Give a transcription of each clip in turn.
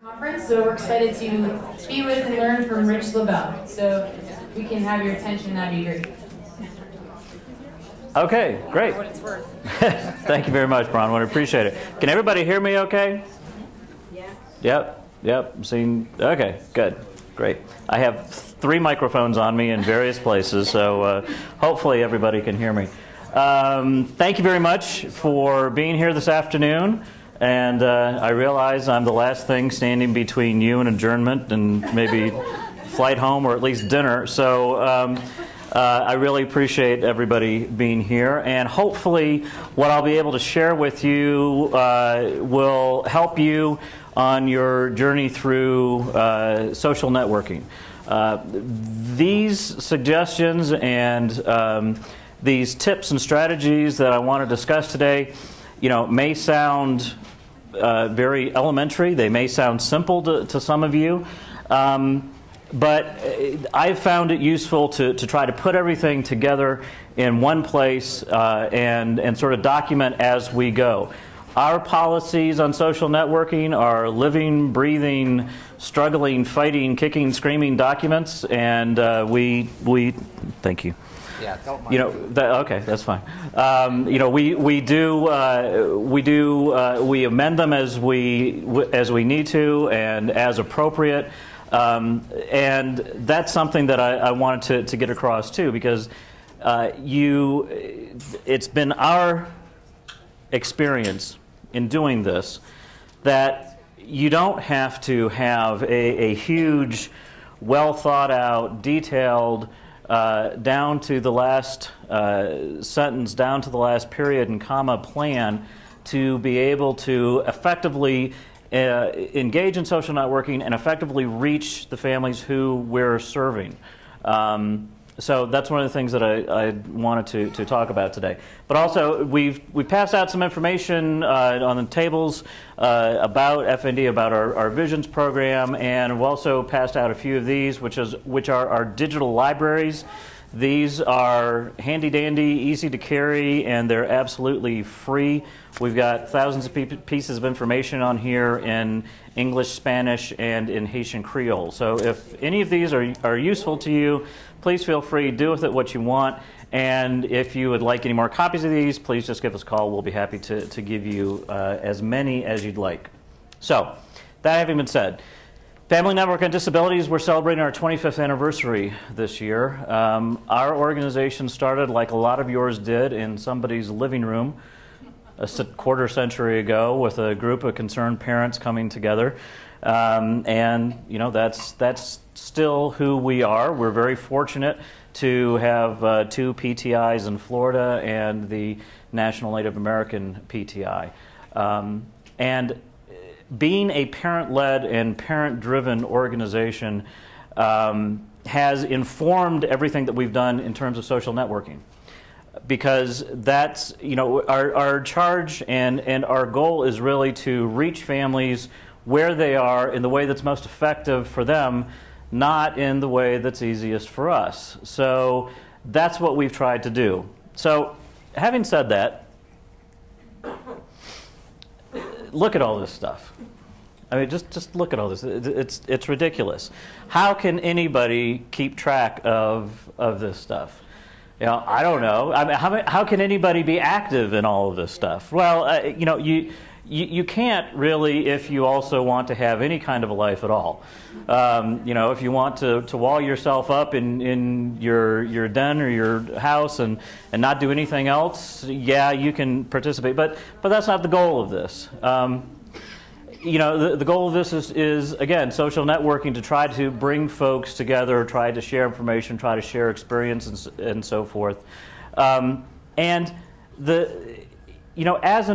Conference, so we're excited to be with and learn from Rich LaBelle. So if we can have your attention, that'd be great. Okay, great. For what it's worth. Thank you very much, Bronwyn. I appreciate it. Can everybody hear me okay? Yeah. Yep. Okay, good. Great. I have 3 microphones on me in various places, so hopefully everybody can hear me. Thank you very much for being here this afternoon. And I realize I'm the last thing standing between you and adjournment and maybe flight home or at least dinner. So I really appreciate everybody being here. And hopefully what I'll be able to share with you will help you on your journey through social networking. These suggestions and these tips and strategies that I want to discuss today, may sound very elementary. They may sound simple to some of you. But I've found it useful to try to put everything together in one place and sort of document as we go. Our policies on social networking are living, breathing, struggling, fighting, kicking, screaming documents, and we thank you. Yeah, don't mind. Okay, that's fine. We amend them as we need to and as appropriate, and that's something that I wanted to get across too, because it's been our experience in doing this that you don't have to have a huge, well thought out, detailed, down to the last sentence, down to the last period and comma plan to be able to effectively engage in social networking and effectively reach the families who we're serving. So that's one of the things that I wanted to talk about today. But also, we passed out some information on the tables about FND, about our Visions program, and we've also passed out a few of these, which are our digital libraries. These are handy-dandy, easy to carry, and they're absolutely free. We've got thousands of pieces of information on here in English, Spanish, and in Haitian Creole. So if any of these are useful to you, please feel free, do with it what you want. And if you would like any more copies of these, please just give us a call. We'll be happy to give you as many as you'd like. So, that having been said, Family Network on Disabilities, we're celebrating our 25th anniversary this year. Our organization started, like a lot of yours did, in somebody's living room a quarter century ago with a group of concerned parents coming together. And that's still who we are. We're very fortunate to have 2 PTIs in Florida and the National Native American PTI. And being a parent-led and parent-driven organization has informed everything that we've done in terms of social networking. Because that's, our charge and our goal is really to reach families where they are in the way that's most effective for them, not in the way that's easiest for us. So that's what we've tried to do. So having said that, look at all this stuff. I mean, just look at all this. It's ridiculous. How can anybody keep track of this stuff? I don't know. I mean, how can anybody be active in all of this stuff? Well, you can't really if you also want to have any kind of a life at all. If you want to wall yourself up in your den or your house and not do anything else, yeah, you can participate. But that's not the goal of this. The goal of this is, again, social networking, to try to bring folks together, try to share information, try to share experience and so forth. As an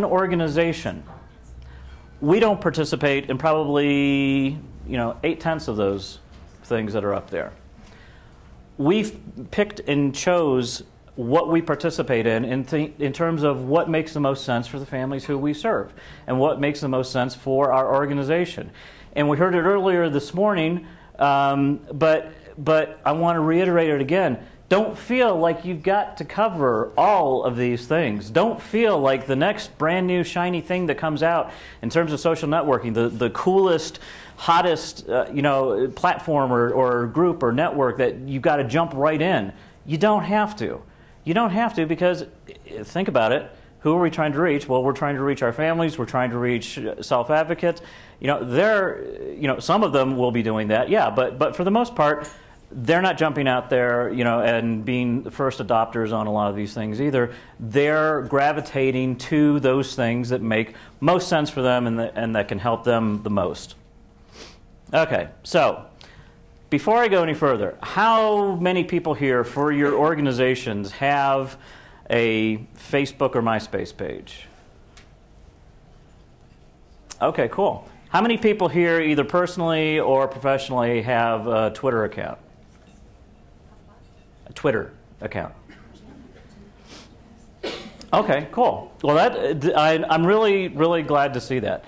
organization, we don't participate in probably 8/10 of those things that are up there. We've picked and chose what we participate in terms of what makes the most sense for the families who we serve and what makes the most sense for our organization. And we heard it earlier this morning, but I want to reiterate it again. Don't feel like you've got to cover all of these things. Don't feel like the next brand new shiny thing that comes out in terms of social networking, the coolest, hottest platform or group or network, that you've got to jump right in. You don't have to. You don't have to, because think about it. Who are we trying to reach? Well, we're trying to reach our families. We're trying to reach self-advocates. Some of them will be doing that, yeah, but for the most part, they're not jumping out there, and being the first adopters on a lot of these things either. They're gravitating to those things that make most sense for them and that can help them the most. Okay, so before I go any further, how many people here for your organizations have a Facebook or MySpace page? Okay, cool. How many people here, either personally or professionally, have a Twitter account? A Twitter account. Okay, cool. Well, I'm really, really glad to see that.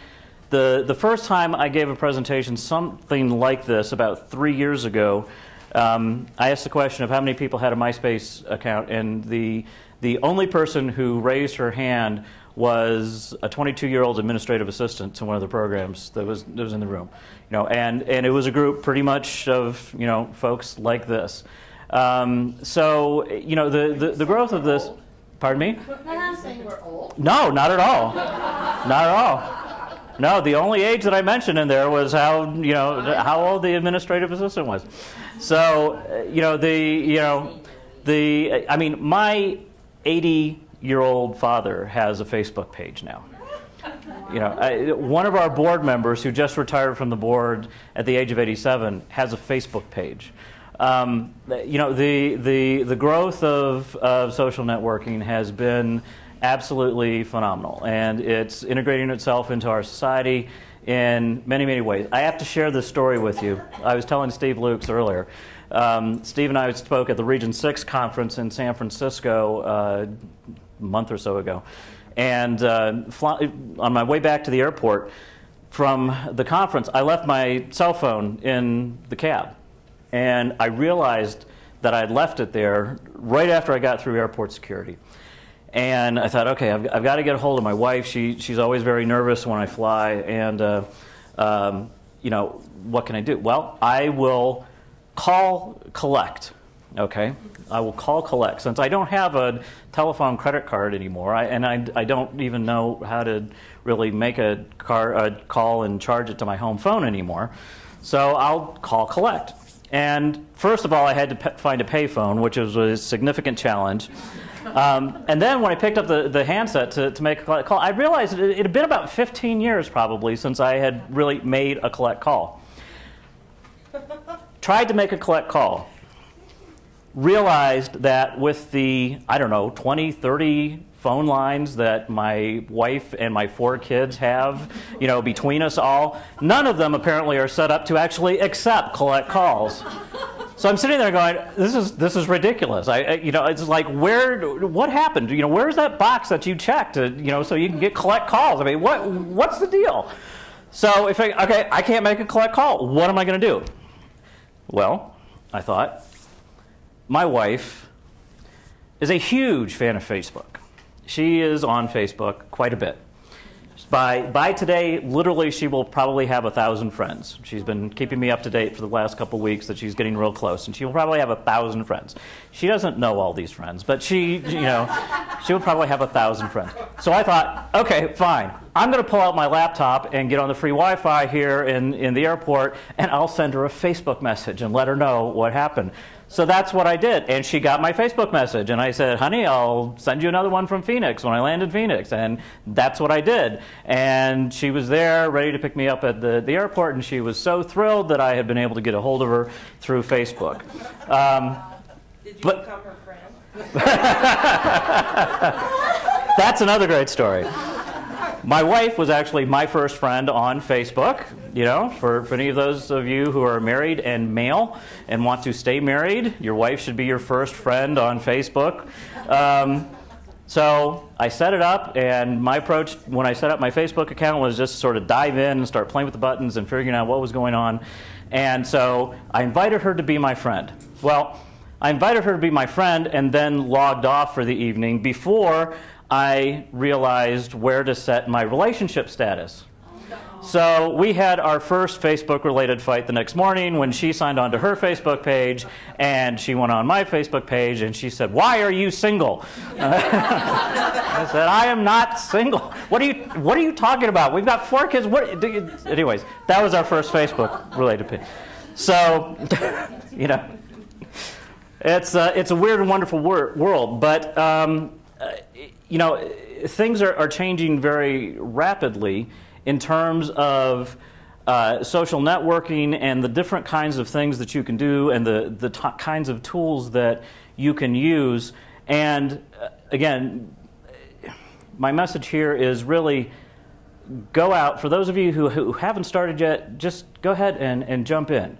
The first time I gave a presentation something like this about 3 years ago, I asked the question of how many people had a MySpace account, and the only person who raised her hand was a 22-year-old administrative assistant to one of the programs that was in the room, and it was a group pretty much of folks like this. The growth of this. Pardon me? Not saying we're old. No, not at all. Not at all. No, the only age that I mentioned in there was how old the administrative assistant was. So my 80-year-old father has a Facebook page now. One of our board members who just retired from the board at the age of 87 has a Facebook page. The growth of social networking has been absolutely phenomenal, and it's integrating itself into our society in many, many ways. I have to share this story with you. I was telling Steve Lukes earlier. Steve and I spoke at the Region 6 conference in San Francisco a month or so ago. And on my way back to the airport from the conference, I left my cell phone in the cab. And I realized that I'd left it there right after I got through airport security. And I thought, okay, I've got to get a hold of my wife. She's always very nervous when I fly. And, what can I do? Well, I will call collect, okay? I will call collect. Since I don't have a telephone credit card anymore, I don't even know how to really make a call and charge it to my home phone anymore. So I'll call collect. And first of all, I had to find a payphone, which was a significant challenge. And then when I picked up the handset to make a collect call, I realized it had been about 15 years probably since I had really made a collect call. Tried to make a collect call. Realized that with the, 20, 30 phone lines that my wife and my 4 kids have, between us all, none of them apparently are set up to actually accept collect calls. So I'm sitting there going, this is ridiculous. It's like, what happened? Where's that box that you checked to, so you can get collect calls? I mean, what's the deal? So I can't make a collect call. What am I going to do? Well, I thought, my wife is a huge fan of Facebook. She is on Facebook quite a bit. By today, literally, she will probably have 1,000 friends. She's been keeping me up to date for the last couple of weeks that she's getting real close, and she will probably have 1,000 friends. She doesn't know all these friends, but she will probably have 1,000 friends. So I thought, okay, fine. I'm going to pull out my laptop and get on the free Wi-Fi here in the airport, and I'll send her a Facebook message and let her know what happened. So that's what I did, and she got my Facebook message, and I said, honey, I'll send you another one from Phoenix when I land in Phoenix, and that's what I did. And she was there, ready to pick me up at the airport, and she was so thrilled that I had been able to get a hold of her through Facebook. Did you become her friend? That's another great story. My wife was actually my first friend on Facebook. For any of those of you who are married and male and want to stay married, your wife should be your first friend on Facebook. So I set it up, and my approach when I set up my Facebook account was just sort of dive in and start playing with the buttons and figuring out what was going on. And so I invited her to be my friend. Well, I invited her to be my friend and then logged off for the evening before I realized where to set my relationship status. So we had our first Facebook-related fight the next morning when she signed on to her Facebook page, and she went on my Facebook page, and she said, "Why are you single?" I said, "I am not single. What are you talking about? We've got 4 kids. Anyways, that was our first Facebook-related page. So, you know, it's a weird and wonderful world, but you know, things are changing very rapidly in terms of social networking and the different kinds of things that you can do and the kinds of tools that you can use. And again, my message here is really go out. For those of you who haven't started yet, just go ahead and jump in.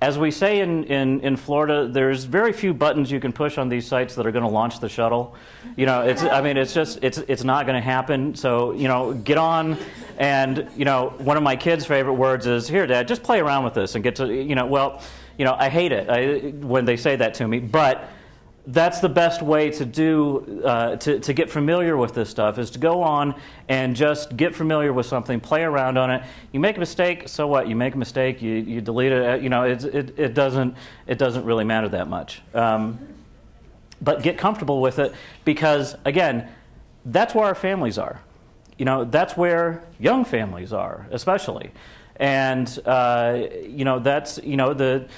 As we say in Florida, there's very few buttons you can push on these sites that are going to launch the shuttle. You know, it's not going to happen. So, you know, get on. And, you know, one of my kids' favorite words is, "Here, Dad, just play around with this and get to," you know, well, you know, I hate it when they say that to me, but that's the best way to do, to get familiar with this stuff, is to go on and just get familiar with something, play around on it. You make a mistake, so what? You make a mistake, you delete it, you know, it doesn't really matter that much. But get comfortable with it, because, again, that's where our families are. You know, that's where young families are, especially. And, you know, that's, you know,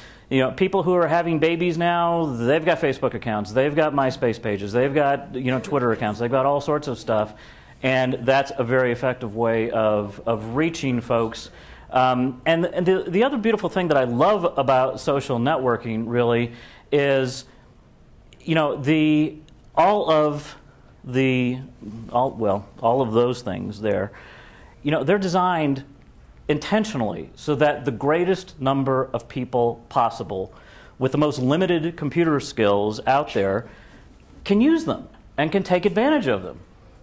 people who are having babies now, they've got Facebook accounts, they've got MySpace pages, they've got, you know, Twitter accounts, they've got all sorts of stuff. And that's a very effective way of reaching folks. And the other beautiful thing that I love about social networking, really, is, you know, all of those things there, you know, they're designed intentionally so that the greatest number of people possible with the most limited computer skills out there can use them and can take advantage of them.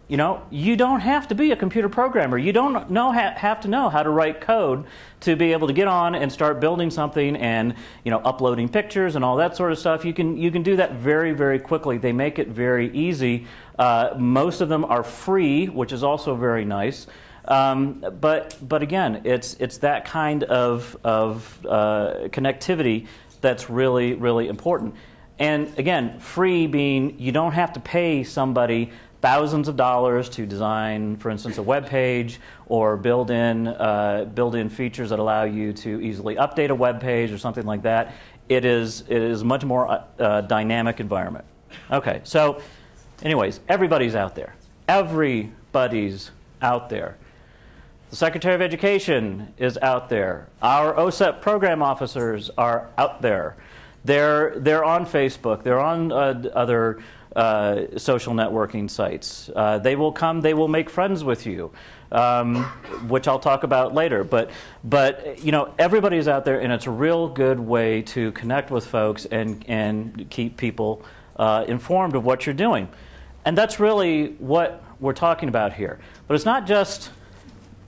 You know, you don't have to be a computer programmer. You don't have to know how to write code to be able to get on and start building something and, you know, uploading pictures and all that sort of stuff. You can do that very, very quickly. They make it very easy. Most of them are free, which is also very nice. But again, it's that kind of connectivity that's really, really important. And again, free being you don't have to pay somebody thousands of dollars to design, for instance, a web page, or build in features that allow you to easily update a web page or something like that. It is a much more dynamic environment. Okay, so anyways, everybody's out there. Everybody's out there. The Secretary of Education is out there. Our OSEP program officers are out there. They're on Facebook. They're on other social networking sites. They will come. They will make friends with you, which I'll talk about later. But you know, everybody is out there, and it's a real good way to connect with folks and keep people informed of what you're doing. And that's really what we're talking about here. But it's not just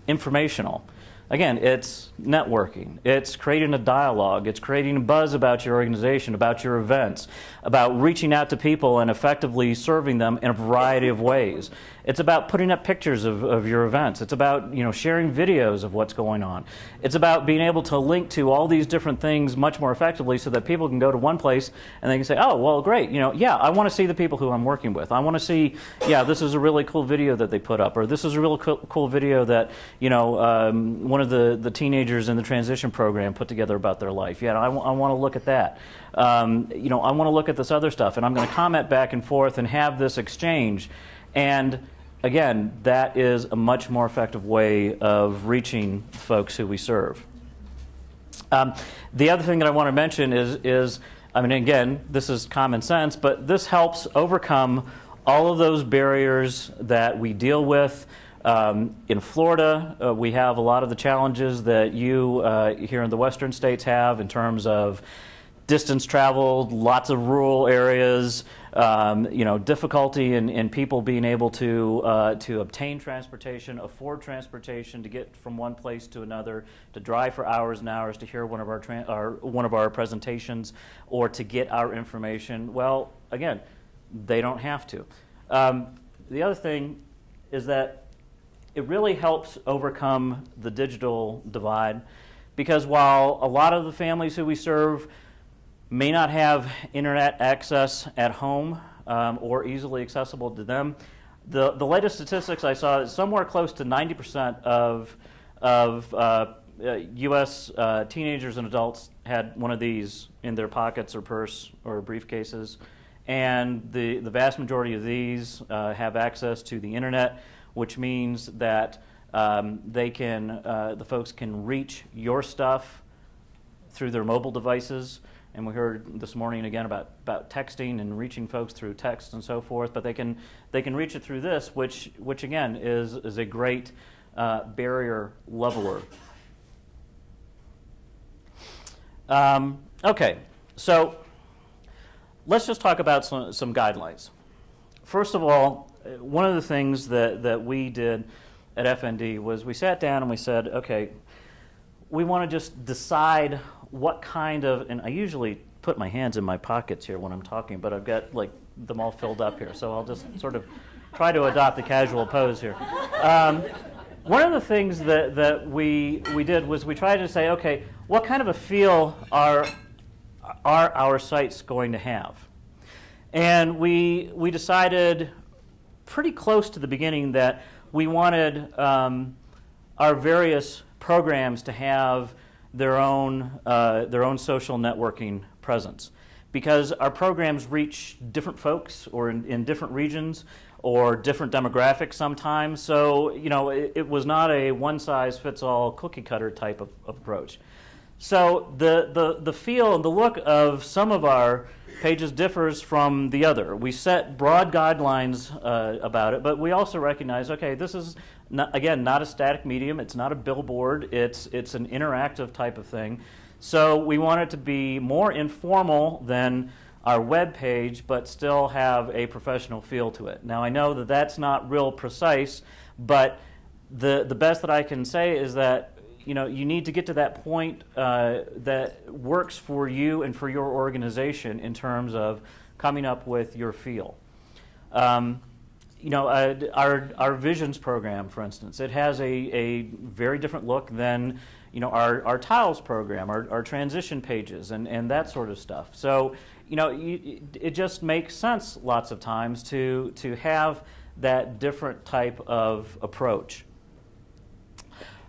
informational. Again, it's networking. It's creating a dialogue. It's creating a buzz about your organization, about your events, about reaching out to people and effectively serving them in a variety of ways. It's about putting up pictures of your events. It's about, you know, sharing videos of what's going on. It's about being able to link to all these different things much more effectively so that people can go to one place and they can say, oh, well, great, you know, yeah, I want to see the people who I'm working with. I want to see, yeah, this is a really cool video that they put up, or this is a really cool video that, you know, one of the teenagers in the transition program put together about their life. Yeah, I want to look at that. You know, I want to look at this other stuff, and I'm going to comment back and forth and have this exchange. And again, that is a much more effective way of reaching folks who we serve. The other thing that I want to mention is, I mean, again, this is common sense, but this helps overcome all of those barriers that we deal with. In Florida, we have a lot of the challenges that you here in the western states have in terms of distance traveled, lots of rural areas, difficulty in people being able to obtain transportation, afford transportation, to get from one place to another, to drive for hours and hours to hear one of our presentations, or to get our information. Well, again, they don't have to. The other thing is that it really helps overcome the digital divide, because while a lot of the families who we serve may not have internet access at home or easily accessible to them, the latest statistics I saw is somewhere close to 90% of U.S. Teenagers and adults had one of these in their pockets or purse or briefcases, and the vast majority of these have access to the internet, which means that the folks can reach your stuff through their mobile devices. And we heard this morning again about texting and reaching folks through text and so forth. But they can reach it through this, which again is a great barrier leveler. Okay, so let's just talk about some guidelines. First of all, one of the things that we did at FND was we sat down and we said, okay, we want to just decide what kind of, and I usually put my hands in my pockets here when I'm talking, but I've got like them all filled up here, so I'll just sort of try to adopt the casual pose here. One of the things that we did was we tried to say, okay, what kind of a feel are our sites going to have? And we decided pretty close to the beginning that we wanted our various programs to have their own social networking presence, because our programs reach different folks or in different regions or different demographics sometimes. So it was not a one-size-fits-all cookie-cutter type of approach. So the feel and the look of some of our pages differs from the other. We set broad guidelines about it, but we also recognize, okay, this is not a static medium. It's not a billboard. It's an interactive type of thing. So we want it to be more informal than our web page, but still have a professional feel to it. Now I know that that's not real precise, but the best that I can say is that you need to get to that point that works for you and for your organization in terms of coming up with your feel. Our Visions program, for instance, it has a very different look than our Tiles program, our transition pages, and that sort of stuff. So it just makes sense lots of times to have that different type of approach.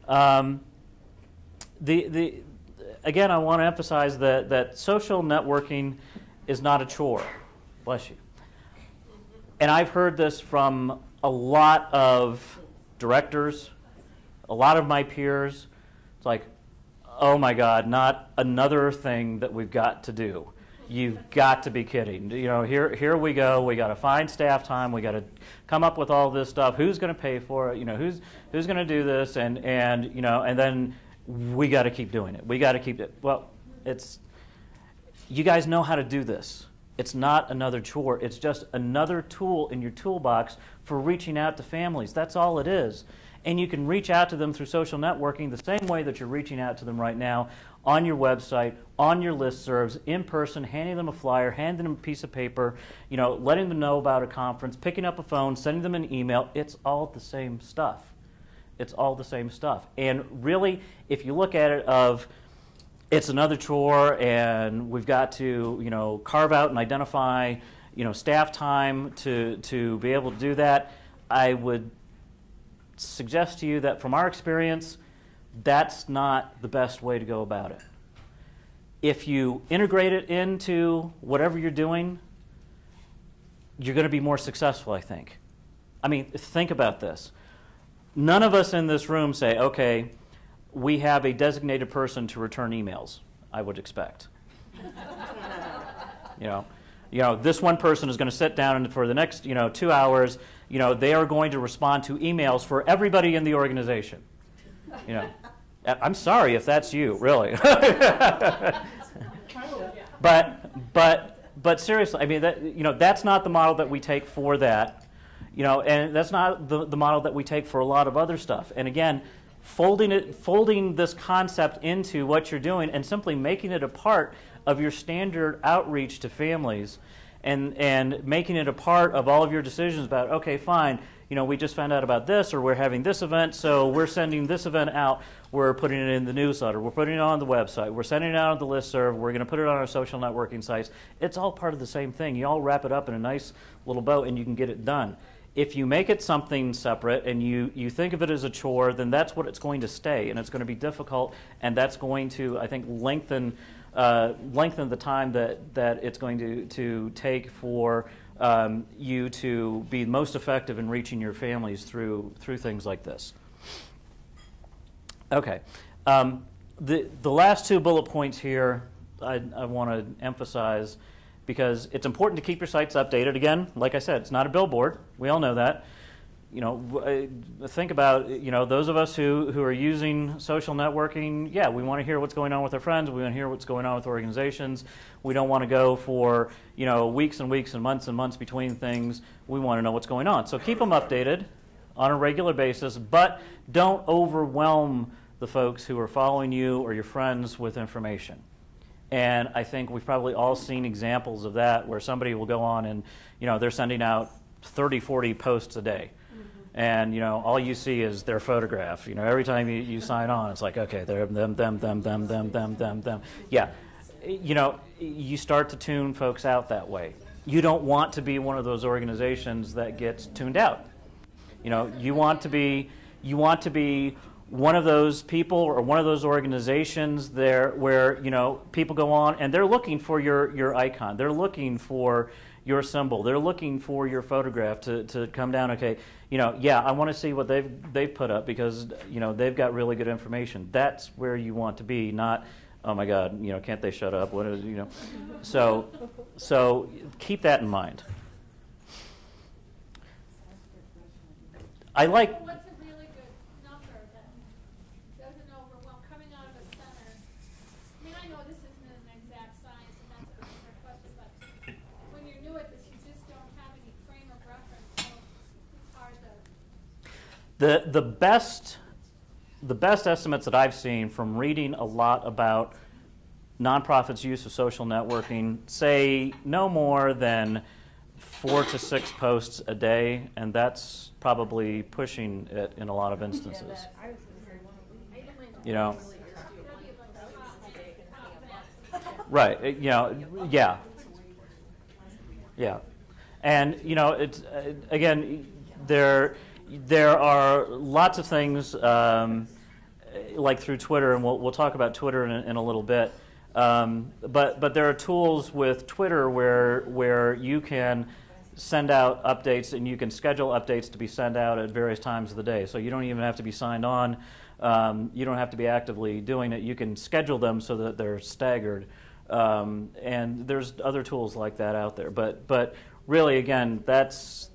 Again, I want to emphasize that social networking is not a chore. Bless you. And I've heard this from a lot of directors, a lot of my peers. It's like, oh my God, not another thing that we've got to do. You've got to be kidding. Here we go. We got to find staff time. We got to come up with all this stuff. Who's going to pay for it? Who's going to do this? And then we got to keep doing it. We got to keep it. Well, you guys know how to do this. It's not another chore. It's just another tool in your toolbox for reaching out to families. That's all it is. And you can reach out to them through social networking the same way that you're reaching out to them right now, on your website, on your listservs, in person, handing them a flyer, handing them a piece of paper, letting them know about a conference, picking up a phone, sending them an email. It's all the same stuff. It's all the same stuff. And really, if you look at it it's another chore and we've got to, carve out and identify, staff time to be able to do that, I would suggest to you that from our experience, that's not the best way to go about it. If you integrate it into whatever you're doing, you're going to be more successful, I think. I mean, think about this. None of us in this room say, okay, we have a designated person to return emails, I would expect. This one person is going to sit down and for the next, 2 hours, they are going to respond to emails for everybody in the organization. I'm sorry if that's you, really. But but seriously, I mean, that's not the model that we take for that. And that's not the model that we take for a lot of other stuff. And again, folding this concept into what you're doing and simply making it a part of your standard outreach to families, and making it a part of all of your decisions about, okay, fine, we just found out about this, or we're having this event, so we're sending this event out, we're putting it in the newsletter, we're putting it on the website, we're sending it out on the listserv, we're going to put it on our social networking sites. It's all part of the same thing. You all wrap it up in a nice little bow and you can get it done. If you make it something separate and you think of it as a chore, then that's what it's going to stay, and it's going to be difficult, and that's going to, I think, lengthen the time that it's going to take for you to be most effective in reaching your families through things like this. Okay. The last two bullet points here I want to emphasize, because it's important to keep your sites updated. Again, like I said, it's not a billboard. We all know that. Think about, those of us who are using social networking, yeah, we want to hear what's going on with our friends. We want to hear what's going on with organizations. We don't want to go for, weeks and weeks and months between things. We want to know what's going on. So keep them updated on a regular basis, but don't overwhelm the folks who are following you or your friends with information. And I think we've probably all seen examples of that, where somebody will go on and, they're sending out 30, 40 posts a day. And, all you see is their photograph. Every time you sign on, it's like, okay, they're them. Yeah. You start to tune folks out that way. You don't want to be one of those organizations that gets tuned out. You want to be one of those people or one of those organizations there where, people go on and they're looking for your icon. They're looking for your symbol. They're looking for your photograph to come down. Okay, yeah, I want to see what they've put up, because they've got really good information. That's where you want to be, not, oh my God, can't they shut up? What is, So keep that in mind. I like. What's a really good number that doesn't overwhelm coming out of a center? I mean, I know this isn't an exact science, and that's a fair question, but when you're new at this, you just don't have any frame of reference, so it's hard to. The best estimates that I've seen from reading a lot about nonprofits' use of social networking say no more than 4 to 6 posts a day, and that's probably pushing it in a lot of instances. Right. Yeah. And it's again, there are lots of things like through Twitter, and we'll talk about Twitter in a little bit. But there are tools with Twitter where you can send out updates, and you can schedule updates to be sent out at various times of the day. So you don't even have to be signed on. You don't have to be actively doing it. You can schedule them so that they're staggered. And there's other tools like that out there. But really, again, that's,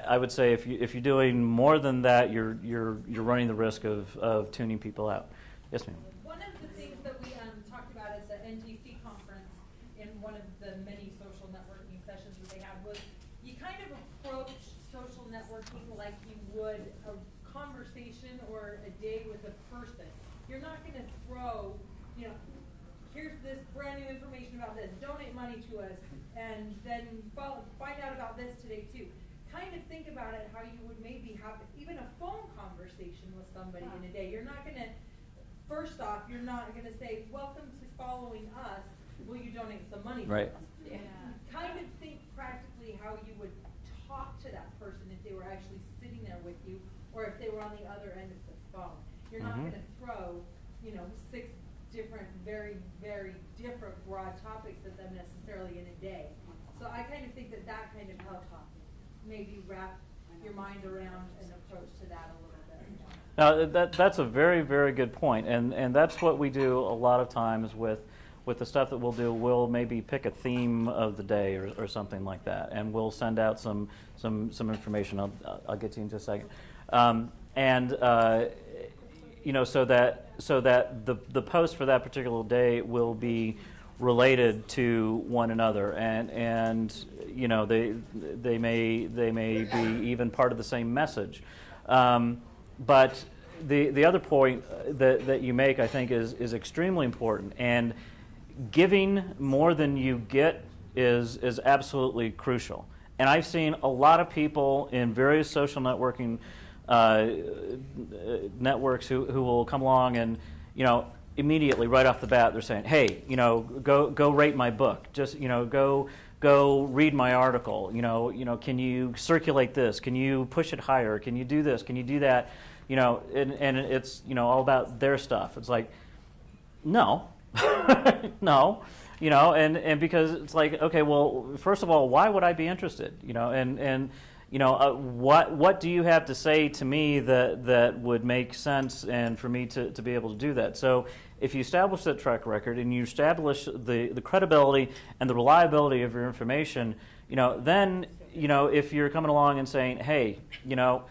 I would say if you're doing more than that, you're running the risk of tuning people out. Yes, ma'am. One of the things that we talked about at the NTC conference in one of the many social networking sessions that they had was you kind of approach social networking like you would a conversation or a day with a person. You're not going to throw, here's this brand new information about this, donate money to us, and then find out about this today too. Kind of think about it how you would maybe have even a phone conversation with somebody in a day. You're not going to, first off, you're not going to say, welcome to following us, will you donate some money to us? Yeah. Kind of think practically how you would talk to that person if they were actually sitting there with you, or if they were on the other end of the phone. You're not going to throw, 6 different, very, very different broad topics at them necessarily in a day. So I kind of think that kind of helps maybe wrap your mind around an approach to that a little bit. Now, that's a very, very good point, and that's what we do a lot of times with the stuff that we'll do. We'll maybe pick a theme of the day or something like that, and we'll send out some information. I'll get to you in just a second, so that the post for that particular day will be related to one another, and you know, they may be even part of the same message. But the other point that you make, I think, is extremely important, and giving more than you get is absolutely crucial. And I've seen a lot of people in various social networking networks who will come along and, you know, immediately right off the bat they're saying, hey, you know, go rate my book, just, you know, go read my article, you know, can you circulate this, can you push it higher, can you do this, can you do that, you know, and it's, you know, all about their stuff. It's like, no. No, you know, and because it's like, okay, well, first of all, why would I be interested, you know, and you know, what do you have to say to me that would make sense and for me to be able to do that? So if you establish that track record and you establish the credibility and the reliability of your information, you know, then, you know, if you're coming along and saying, hey, you know,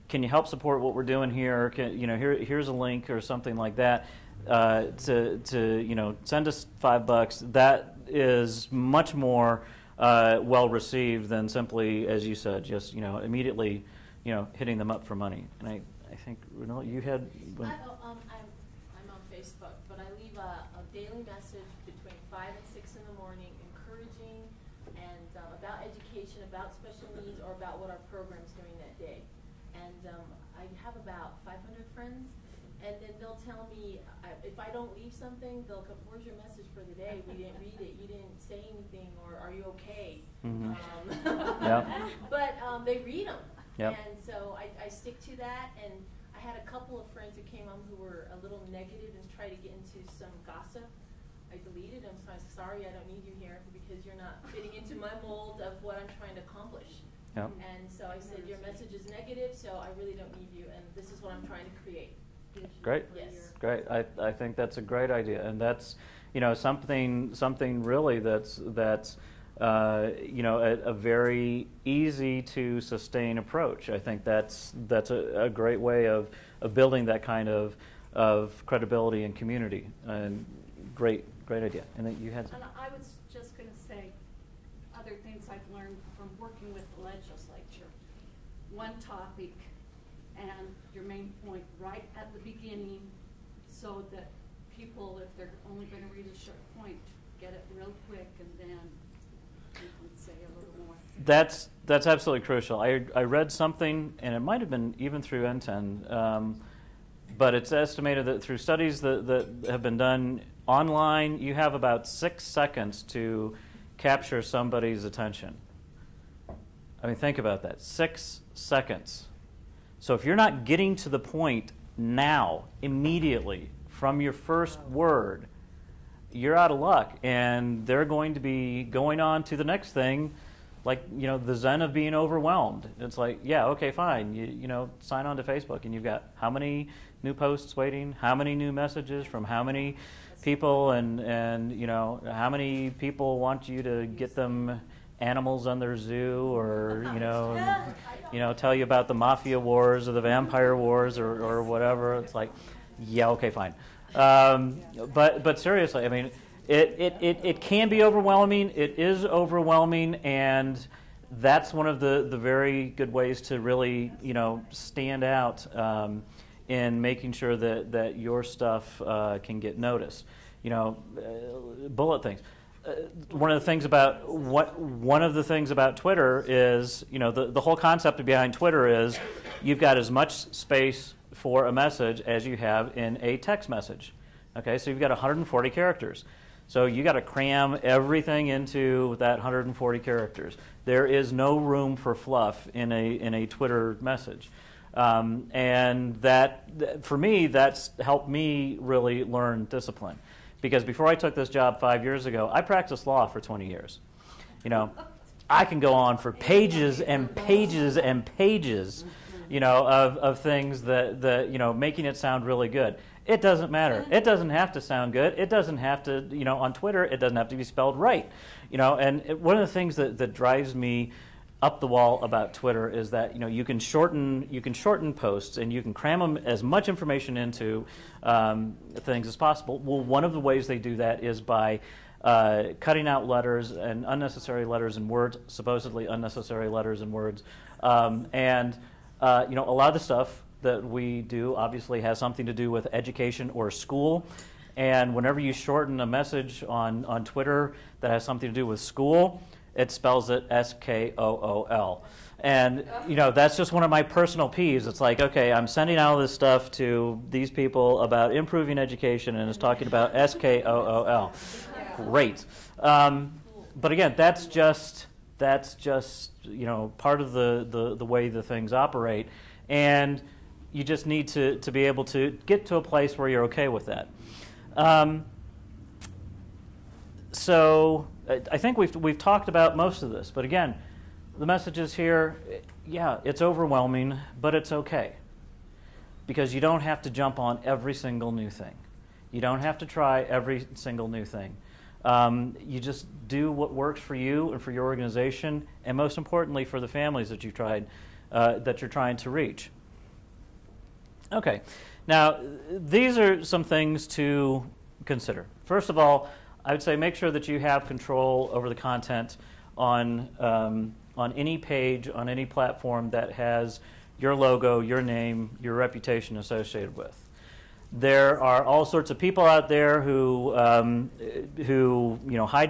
can you help support what we're doing here? You know, here's a link or something like that. To you know, send us $5. That is much more well received than simply, as you said, just, you know, immediately, you know, hitting them up for money. And I think, Renelle, you had. I'm on Facebook, but I leave a daily message between 5 and 6 in the morning, encouraging and about education, about special needs, or about what our program's doing that day. And I have about 500 friends. And then they'll tell me, if I don't leave something, they'll come, where's your message for the day? We didn't read it. You didn't say anything, or are you okay? Mm-hmm. Yep. But they read them. Yep. And so I stick to that. And I had a couple of friends who came on who were a little negative and tried to get into some gossip. I deleted them, so I said, sorry, I don't need you here because you're not fitting into my mold of what I'm trying to accomplish. Yep. And so I said, your message is negative, so I really don't need you, and this is what I'm trying to create. Great. Yes. Great. I think that's a great idea, and that's, you know, something really that's you know, a very easy to sustain approach. I think that's a great way of building that kind of credibility and community. And great idea. And then you had. And I was just going to say other things I've learned from working with the legislature. One topic and your main point right at the beginning, so that people, if they're only going to read a short point, get it real quick, and then you can say a little more. That's absolutely crucial. I read something, and it might have been even through NTEN, but it's estimated that through studies that have been done online, you have about 6 seconds to capture somebody's attention. I mean, think about that. 6 seconds. So if you're not getting to the point now, immediately, from your first word, you're out of luck. And they're going to be going on to the next thing, like, you know, the zen of being overwhelmed. It's like, yeah, okay, fine. You know, sign on to Facebook, and you've got how many new posts waiting, how many new messages from how many people, and you know, how many people want you to get them animals on their zoo, or you know, tell you about the mafia wars or the vampire wars or whatever. It's like, yeah, okay, fine. But seriously, I mean, it can be overwhelming. It is overwhelming, and that's one of the very good ways to really, you know, stand out in making sure that your stuff can get noticed. You know, bullet things. One of the things about Twitter is, you know, the whole concept behind Twitter is you've got as much space for a message as you have in a text message. Okay, so you've got 140 characters. So you got to cram everything into that 140 characters. There is no room for fluff in a Twitter message. And that, for me, that's helped me really learn discipline. Because before I took this job 5 years ago, I practiced law for 20 years. You know, I can go on for pages and pages and pages, you know, of things that you know, making it sound really good. It doesn't matter. It doesn't have to sound good. It doesn't have to, you know, on Twitter, it doesn't have to be spelled right. You know, and one of the things that drives me up the wall about Twitter is that, you know, you can shorten posts, and you can cram them as much information into things as possible. Well, one of the ways they do that is by cutting out letters and unnecessary letters and words, supposedly unnecessary letters and words. And a lot of the stuff that we do obviously has something to do with education or school. And whenever you shorten a message on Twitter that has something to do with school, it spells it SKOOL. And, that's just one of my personal peeves. It's like, okay, I'm sending out all this stuff to these people about improving education, and it's talking about SKOOL. Great. But again, that's just part of the way the things operate. And you just need to be able to get to a place where you're okay with that. So I think we've talked about most of this, but again, the message is here, yeah, it's overwhelming, but it's okay. Because you don't have to jump on every single new thing. You don't have to try every single new thing. You just do what works for you and for your organization, and most importantly, for the families that you're trying to reach. Okay, now these are some things to consider. First of all, I would say make sure that you have control over the content on any page, on any platform that has your logo, your name, your reputation associated with. There are all sorts of people out there who hide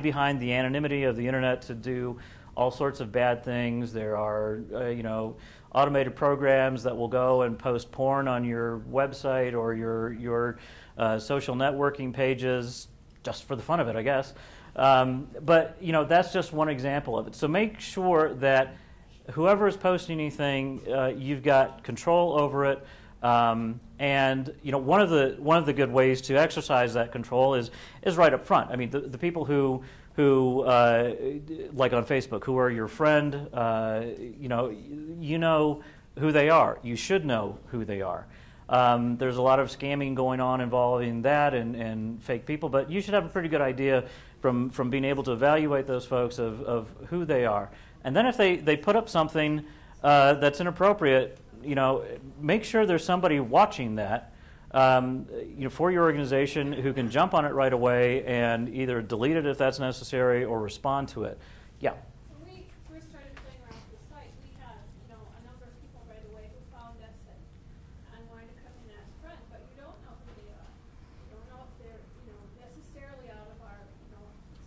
behind the anonymity of the internet to do all sorts of bad things. There are automated programs that will go and post porn on your website or your social networking pages just for the fun of it, I guess. But that's just one example of it. So make sure that whoever is posting anything, you've got control over it. And one of the good ways to exercise that control is right up front. I mean, the people who like on Facebook, who are your friend, you know who they are. You should know who they are. There's a lot of scamming going on involving that and fake people, but you should have a pretty good idea from being able to evaluate those folks of who they are. And then if they put up something that's inappropriate, make sure there's somebody watching that for your organization who can jump on it right away and either delete it if that's necessary or respond to it. Yeah. When we first started playing around with the site, we had a number of people right away who found us and wanted to come in as friends, but you don't know who they are. You don't know if they're necessarily out of our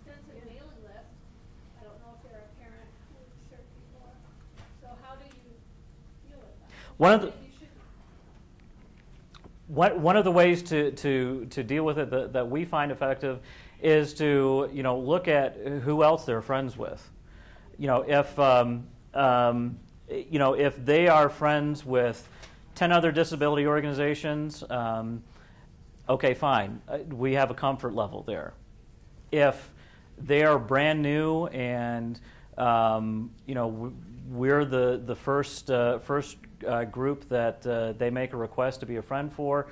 extensive mailing list. I don't know if they're a parent who we've served before. So how do you deal with that? One of the ways to deal with it that we find effective is to look at who else they're friends with. If they are friends with 10 other disability organizations, okay, fine. We have a comfort level there. If they are brand new and we're the first group that they make a request to be a friend for,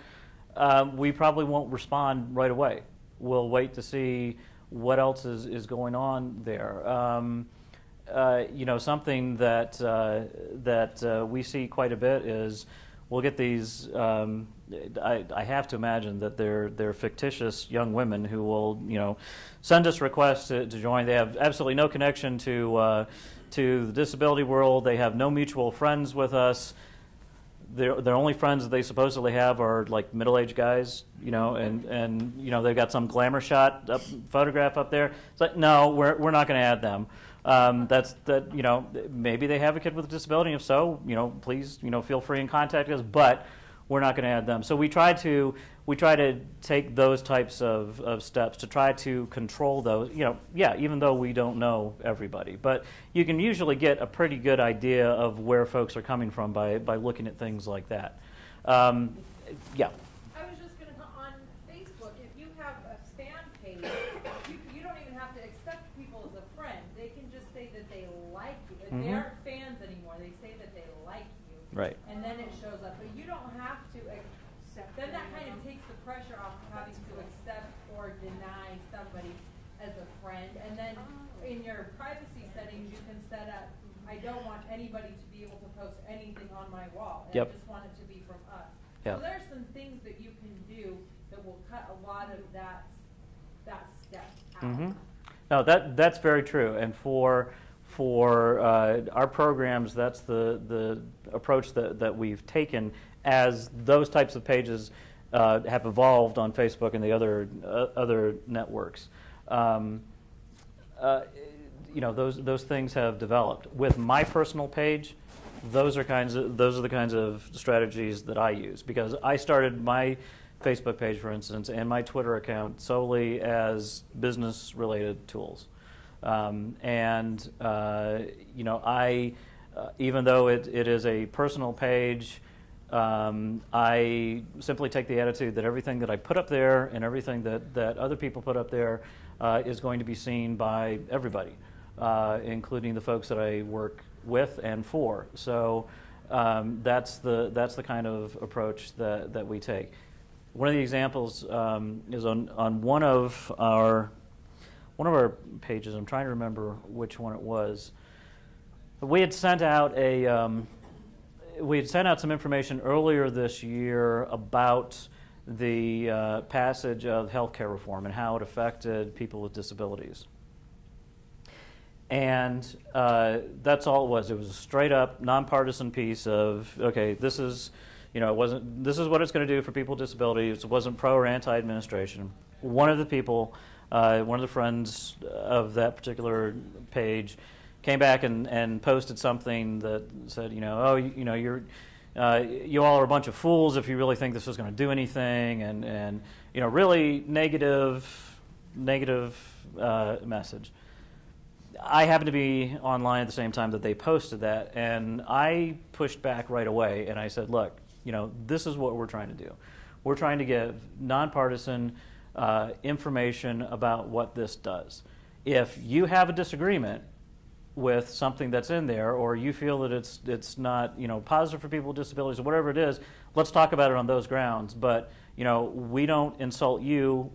we probably won't respond right away. We'll wait to see what else is going on there. Something that we see quite a bit is we'll get these. I have to imagine that they're fictitious young women who will send us requests to join. They have absolutely no connection to the disability world. They have no mutual friends with us. Their only friends that they supposedly have are like middle-aged guys, and they've got some glamour photograph up there. It's like, no, we're not going to add them. Maybe they have a kid with a disability. If so, please, feel free and contact us. But we're not going to add them. So we try to take those types of steps to try to control those. Even though we don't know everybody, but you can usually get a pretty good idea of where folks are coming from by looking at things like that. Yeah. I was just going to, on Facebook, if you have a fan page, you don't even have to accept people as a friend. They can just say that they like you. If they aren't fans anymore, they say that they like you. Right. And then it shows up. But you don't have to accept. Then that kind of takes the pressure off of having to accept or deny somebody as a friend. And then in your privacy settings, you can set up, I don't want anybody to be able to post anything on my wall. And I just want it to be from us. Yep. So there's some things that you can do that will cut a lot of that step Mm-hmm. No, that's very true. And for our programs, that's the approach that we've taken as those types of pages have evolved on Facebook and the other networks. Those things have developed. With my personal page, those are the kinds of strategies that I use, because I started my Facebook page, for instance, and my Twitter account solely as business-related tools. Even though it is a personal page, I simply take the attitude that everything that I put up there and everything that other people put up there is going to be seen by everybody, including the folks that I work with and for. So that's the kind of approach that we take. One of the examples is on one of our pages. I'm trying to remember which one it was. We had sent out some information earlier this year about the passage of healthcare reform and how it affected people with disabilities. And that's all it was. It was a straight up nonpartisan piece of, okay, this is what it's going to do for people with disabilities. It wasn't pro or anti-administration. One of the people, one of the friends of that particular page, came back and posted something that said, you all are a bunch of fools if you really think this is going to do anything, and really negative message. I happened to be online at the same time that they posted that, and I pushed back right away, and I said, look, this is what we're trying to do. We're trying to give nonpartisan information about what this does. If you have a disagreement with something that's in there, or you feel that it's not positive for people with disabilities or whatever it is, let's talk about it on those grounds. But we don't insult you.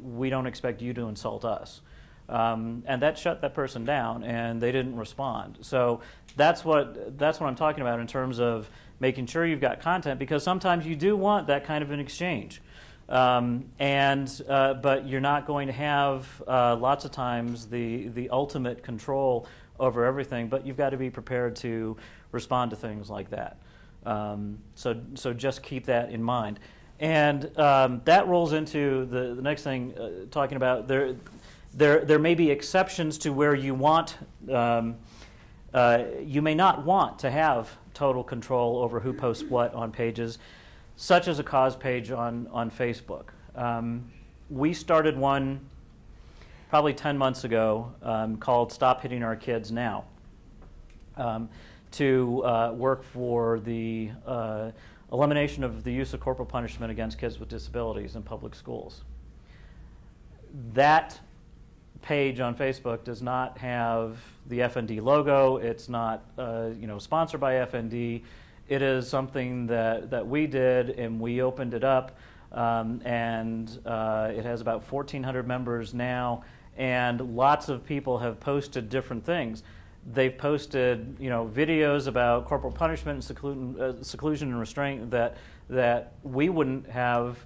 We don't expect you to insult us. And that shut that person down, and they didn't respond. So that's what I'm talking about in terms of making sure you've got content, because sometimes you do want that kind of an exchange. But you're not going to have lots of times the ultimate control over everything, but you've got to be prepared to respond to things like that. So just keep that in mind. And that rolls into the next thing, talking about there may be exceptions to where you want, you may not want to have total control over who posts what on pages, such as a cause page on Facebook. We started one probably 10 months ago called Stop Hitting Our Kids Now, to work for the elimination of the use of corporal punishment against kids with disabilities in public schools. That page on Facebook does not have the FND logo. It's not sponsored by FND. It is something that we did, and we opened it up, and it has about 1,400 members now, and lots of people have posted different things. They've posted videos about corporal punishment and seclusion and restraint that we wouldn't have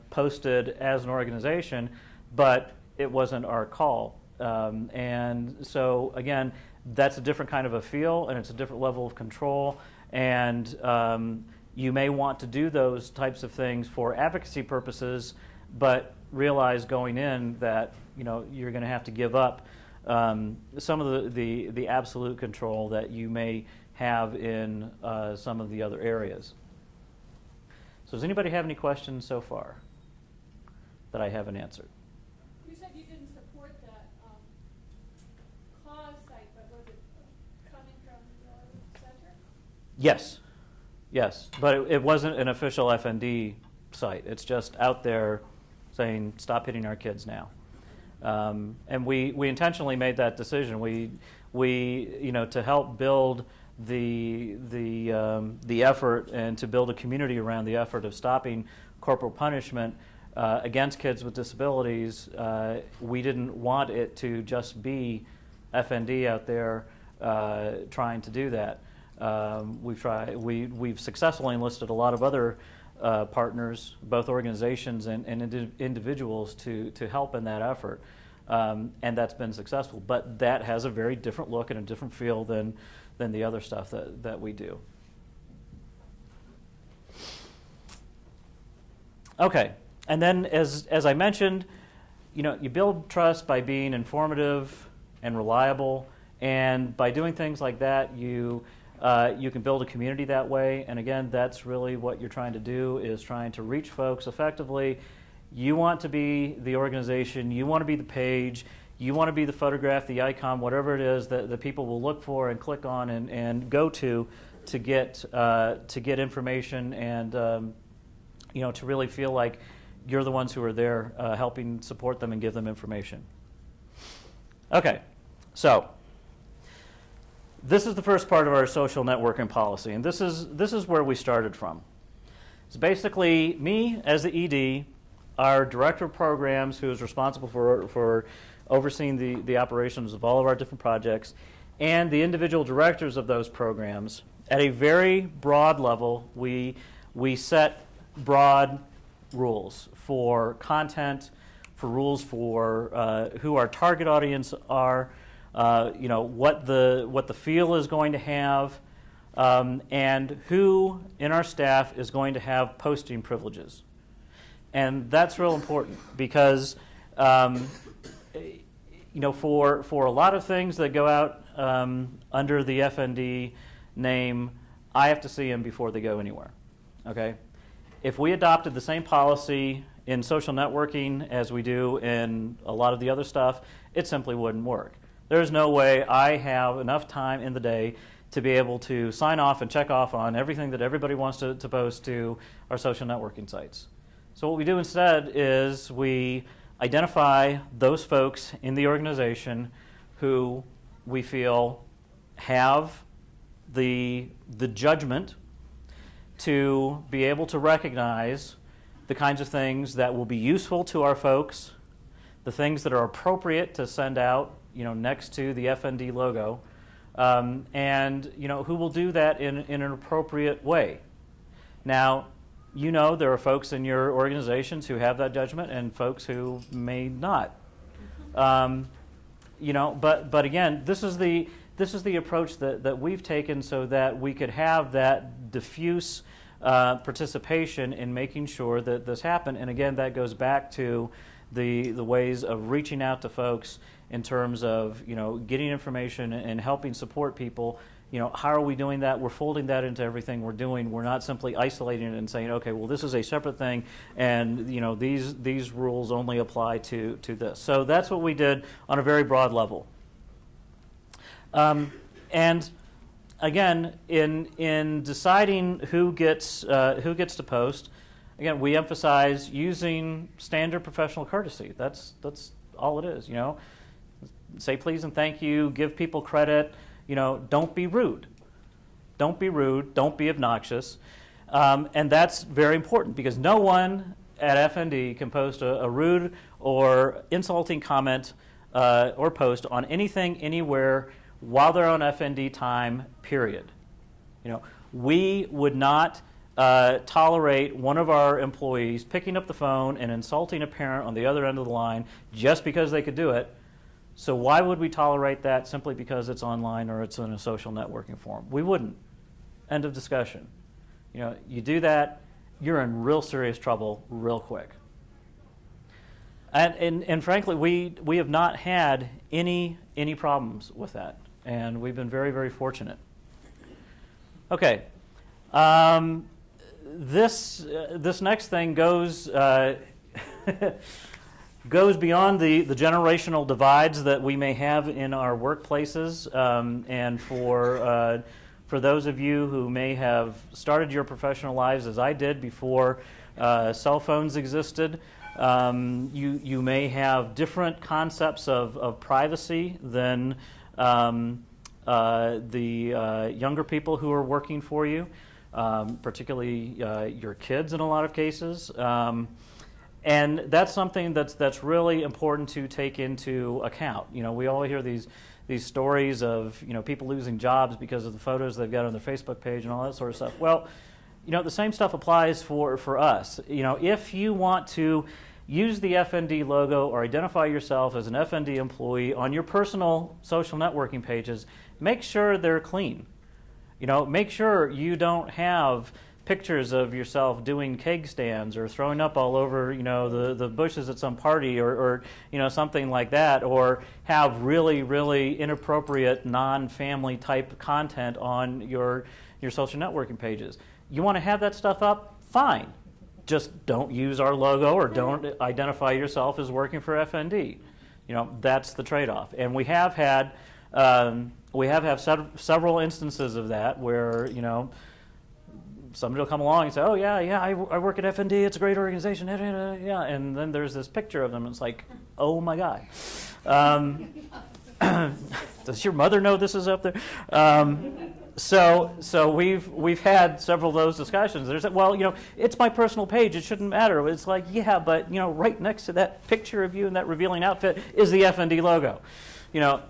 posted as an organization, but it wasn't our call. And so again, that's a different kind of a feel, and it's a different level of control, and you may want to do those types of things for advocacy purposes, but realize going in that you're going to have to give up some of the absolute control that you may have in some of the other areas. So does anybody have any questions so far that I haven't answered? You said you didn't support that cause site, but was it coming from the center? Yes, but it wasn't an official FND site. It's just out there saying, stop hitting our kids now. And we intentionally made that decision. We to help build the effort and to build a community around the effort of stopping corporal punishment against kids with disabilities. We didn't want it to just be FND out there trying to do that. We've successfully enlisted a lot of other partners, both organizations and individuals to help in that effort. And that's been successful. But that has a very different look and a different feel than the other stuff that we do. Okay, and then as I mentioned, you build trust by being informative and reliable, and by doing things like that, you can build a community that way. And again, that's really what you're trying to do, is trying to reach folks effectively. You want to be the organization, you want to be the page, you want to be the photograph, the icon, whatever it is that the people will look for and click on and go to get information and to really feel like you're the ones who are there helping support them and give them information. Okay, so this is the first part of our social networking policy, and this is where we started from. It's basically me as the ED, our director of programs, who is responsible for overseeing the operations of all of our different projects, and the individual directors of those programs. At a very broad level, we set broad rules for content, for rules for who our target audience are, what the feel is going to have, and who in our staff is going to have posting privileges. And that's real important because for a lot of things that go out under the FND name, I have to see them before they go anywhere. Okay? If we adopted the same policy in social networking as we do in a lot of the other stuff, it simply wouldn't work. There's no way I have enough time in the day to be able to sign off and check off on everything that everybody wants to post to our social networking sites. So what we do instead is we identify those folks in the organization who we feel have the judgment to be able to recognize the kinds of things that will be useful to our folks, the things that are appropriate to send out, next to the FND logo, and who will do that in an appropriate way. Now, there are folks in your organizations who have that judgment and folks who may not. But again, this is the approach that we've taken so that we could have that diffuse participation in making sure that this happened. And again, that goes back to the ways of reaching out to folks in terms of getting information and helping support people. How are we doing that? We're folding that into everything we're doing. We're not simply isolating it and saying, okay, well, this is a separate thing, and these rules only apply to this. So that's what we did on a very broad level. And again, in deciding who gets to post, again, we emphasize using standard professional courtesy. That's all it is. Say please and thank you. Give people credit. Don't be rude. Don't be rude. Don't be obnoxious. And that's very important because no one at FND can post a rude or insulting comment or post on anything, anywhere, while they're on FND time, period. We would not tolerate one of our employees picking up the phone and insulting a parent on the other end of the line just because they could do it. So why would we tolerate that simply because it's online or it's in a social networking forum? We wouldn't. End of discussion. You do that, you're in real serious trouble real quick. And frankly, we have not had any problems with that, and we've been very, very fortunate. Okay, this next thing goes goes beyond the generational divides that we may have in our workplaces, and for those of you who may have started your professional lives as I did before cell phones existed, you may have different concepts of privacy than the younger people who are working for you, particularly your kids in a lot of cases. And that's something that's really important to take into account. We all hear these stories of people losing jobs because of the photos they've got on their Facebook page and all that sort of stuff. Well, the same stuff applies for us. If you want to use the FND logo or identify yourself as an FND employee on your personal social networking pages, make sure they're clean. Make sure you don't have pictures of yourself doing keg stands or throwing up all over, the bushes at some party or something like that, or have really, really inappropriate non-family type content on your social networking pages. You want to have that stuff up? Fine. Just don't use our logo or don't identify yourself as working for FND. That's the trade-off. And we have had several instances of that where, somebody will come along and say, oh, yeah, I work at FND, it's a great organization, yeah, and then there's this picture of them, and it's like, oh, my God. Does your mother know this is up there? So we've had several of those discussions. There's, well, it's my personal page, it shouldn't matter. It's like, yeah, but, right next to that picture of you in that revealing outfit is the FND logo.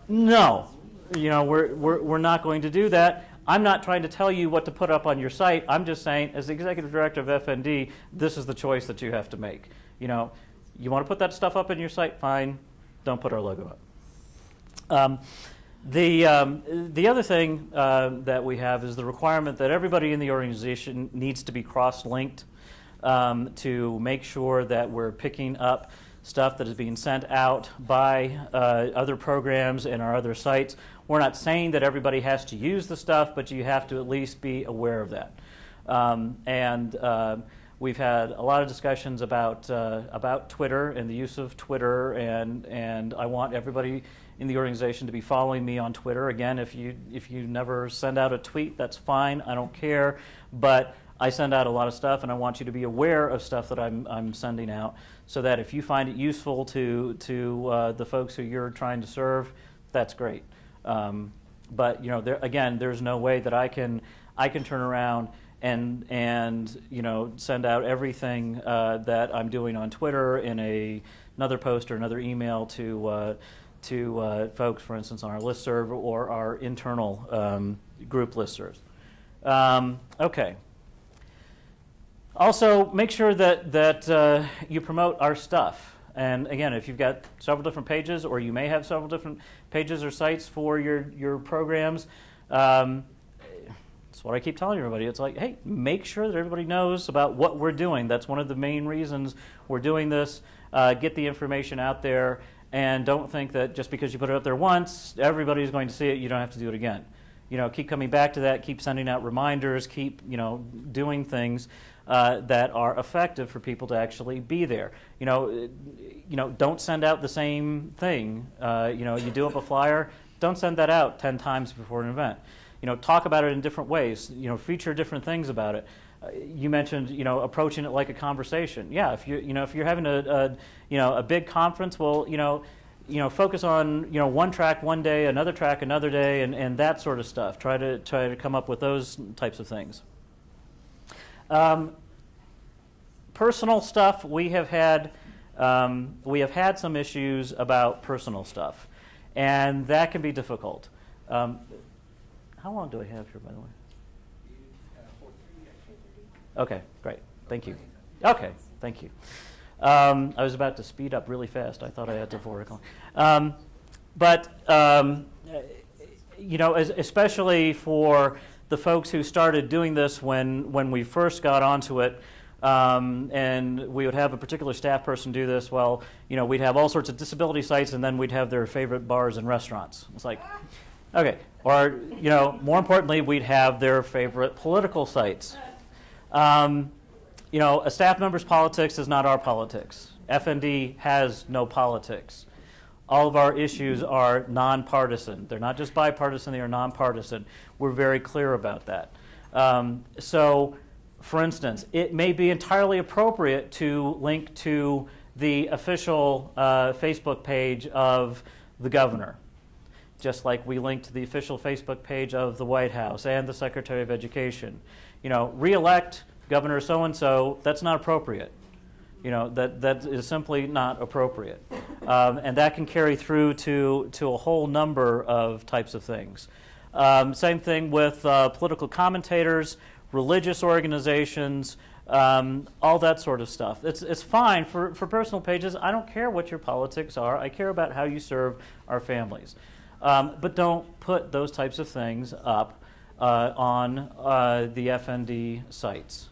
No, we're not going to do that. I'm not trying to tell you what to put up on your site. I'm just saying, as the executive director of FND, this is the choice that you have to make. You want to put that stuff up on your site? Fine. Don't put our logo up. The other thing that we have is the requirement that everybody in the organization needs to be cross-linked to make sure that we're picking up stuff that is being sent out by other programs and our other sites. We're not saying that everybody has to use the stuff, but you have to at least be aware of that. We've had a lot of discussions about Twitter and the use of Twitter, and I want everybody in the organization to be following me on Twitter. Again, if you never send out a tweet, that's fine. I don't care, but I send out a lot of stuff, and I want you to be aware of stuff that I'm sending out, so that if you find it useful to the folks who you're trying to serve, that's great. But there's no way that I can turn around and send out everything that I'm doing on Twitter in another post or another email to folks, for instance, on our listserv or our internal group listservs. Okay. Also, make sure that you promote our stuff. And again, if you've got several different pages, or you may have several different pages or sites for your programs, that's what I keep telling everybody. It's like, hey, make sure that everybody knows about what we're doing. That's one of the main reasons we're doing this. Get the information out there, and don't think that just because you put it up there once, everybody's going to see it. You don't have to do it again. Keep coming back to that. Keep sending out reminders. Keep doing things that are effective for people to actually be there. Don't send out the same thing. You do up a flyer. Don't send that out 10 times before an event. Talk about it in different ways. Feature different things about it. You mentioned, approaching it like a conversation. Yeah, if you're having a big conference, well, focus on one track one day, another track another day, and that sort of stuff. Try to come up with those types of things. Personal stuff, we have had some issues about personal stuff, and that can be difficult. How long do I have here, by the way? Okay, great. Thank you. Okay, thank you. I was about to speed up really fast. I thought I had to 4 o'clock. Especially for the folks who started doing this when we first got onto it, and we would have a particular staff person do this, we'd have all sorts of disability sites, and then we'd have their favorite bars and restaurants. It's like, okay. Or, more importantly, we'd have their favorite political sites. A staff member's politics is not our politics. FND has no politics. All of our issues are nonpartisan. They're not just bipartisan, they are nonpartisan. We're very clear about that. So, for instance, it may be entirely appropriate to link to the official Facebook page of the governor, just like we link to the official Facebook page of the White House and the Secretary of Education. Re-elect Governor so-and-so, that's not appropriate. That is simply not appropriate. And that can carry through to a whole number of types of things. Same thing with political commentators. religious organizations, all that sort of stuff. It's fine for personal pages. I don't care what your politics are. I care about how you serve our families. But don't put those types of things up on the FND sites.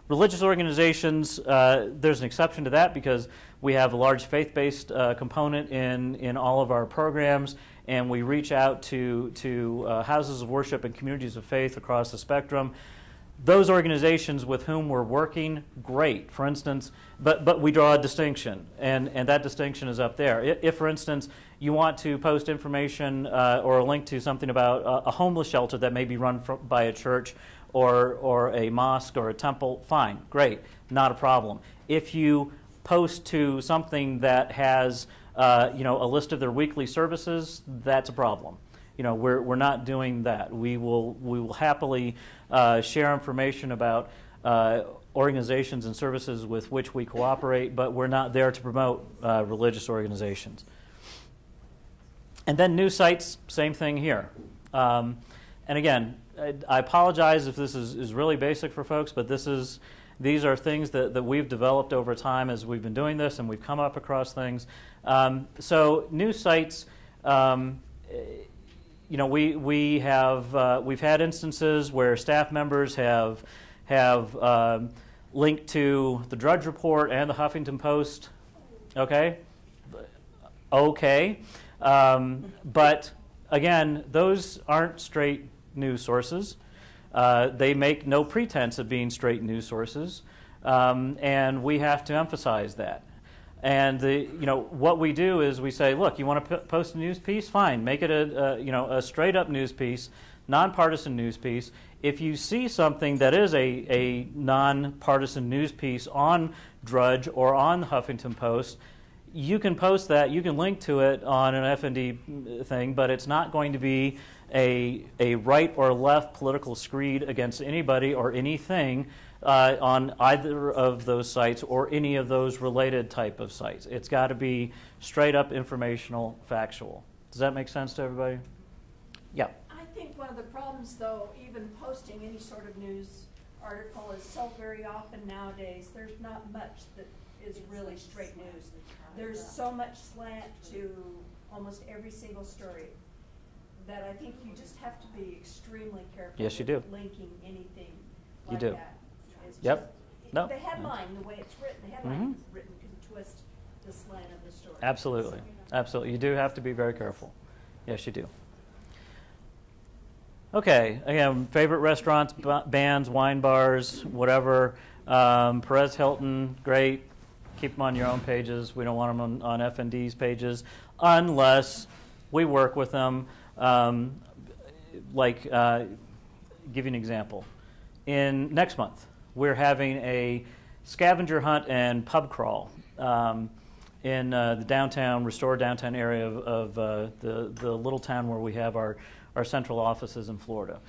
Religious organizations, there's an exception to that because we have a large faith-based component in all of our programs, and we reach out to houses of worship and communities of faith across the spectrum. Those organizations with whom we're working, great. For instance, but we draw a distinction, and that distinction is up there. If, for instance, you want to post information or a link to something about a homeless shelter that may be run by a church or a mosque or a temple, fine, great, not a problem. If you post to something that has a list of their weekly services, that's a problem. We're not doing that. We will happily share information about organizations and services with which we cooperate, but we're not there to promote religious organizations. And then news sites, same thing here. And again, I apologize if this is really basic for folks, but these are things that we've developed over time as we've been doing this, and we've come up across things. So news sites, we've had instances where staff members have linked to the Drudge Report and the Huffington Post. Okay. But again, those aren't straight news sources. They make no pretense of being straight news sources, and we have to emphasize that. And what we do is we say, look, you want to post a news piece? Fine, make it a straight up news piece, nonpartisan news piece. If you see something that is a nonpartisan news piece on Drudge or on the Huffington Post, you can post that, you can link to it on an FND thing, but it's not going to be a right or left political screed against anybody or anything on either of those sites or any of those related type of sites. It's got to be straight up informational, factual. Does that make sense to everybody? Yeah. I think one of the problems, though, even posting any sort of news article is so very often nowadays, there's not much that is really straight news. There's so much slant to almost every single story that I think you just have to be extremely careful. Yes, you do. Linking anything you like do. that. It's Yep. Just, No. The headline, the way it's written, the headline is written can twist the slant of the story. Absolutely. Absolutely. You do have to be very careful. Yes, you do. Okay. Again, favorite restaurants, bands, wine bars, whatever. Perez Hilton, great. Keep them on your own pages. We don't want them on FND's pages unless we work with them. Give you an example. Next month, we're having a scavenger hunt and pub crawl in the restored downtown area of the little town where we have our central offices in Florida.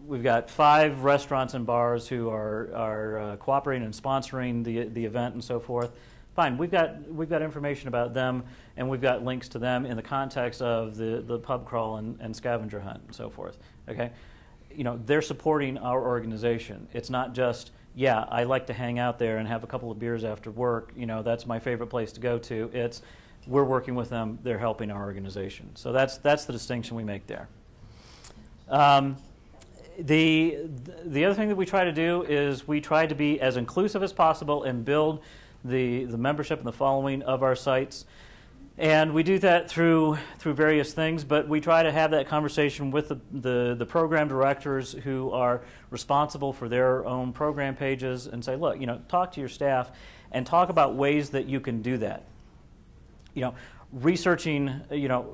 We've got 5 restaurants and bars who are cooperating and sponsoring the event and so forth. Fine, we've got information about them, and we've got links to them in the context of the pub crawl and scavenger hunt and so forth. Okay, they're supporting our organization. It's not just, yeah, I like to hang out there and have a couple of beers after work. That's my favorite place to go to. It's we're working with them. They're helping our organization. So that's the distinction we make there. The other thing that we try to do is we try to be as inclusive as possible and build the membership and the following of our sites. And we do that through various things, but we try to have that conversation with the program directors who are responsible for their own program pages and say, look, talk to your staff and talk about ways that you can do that. Researching,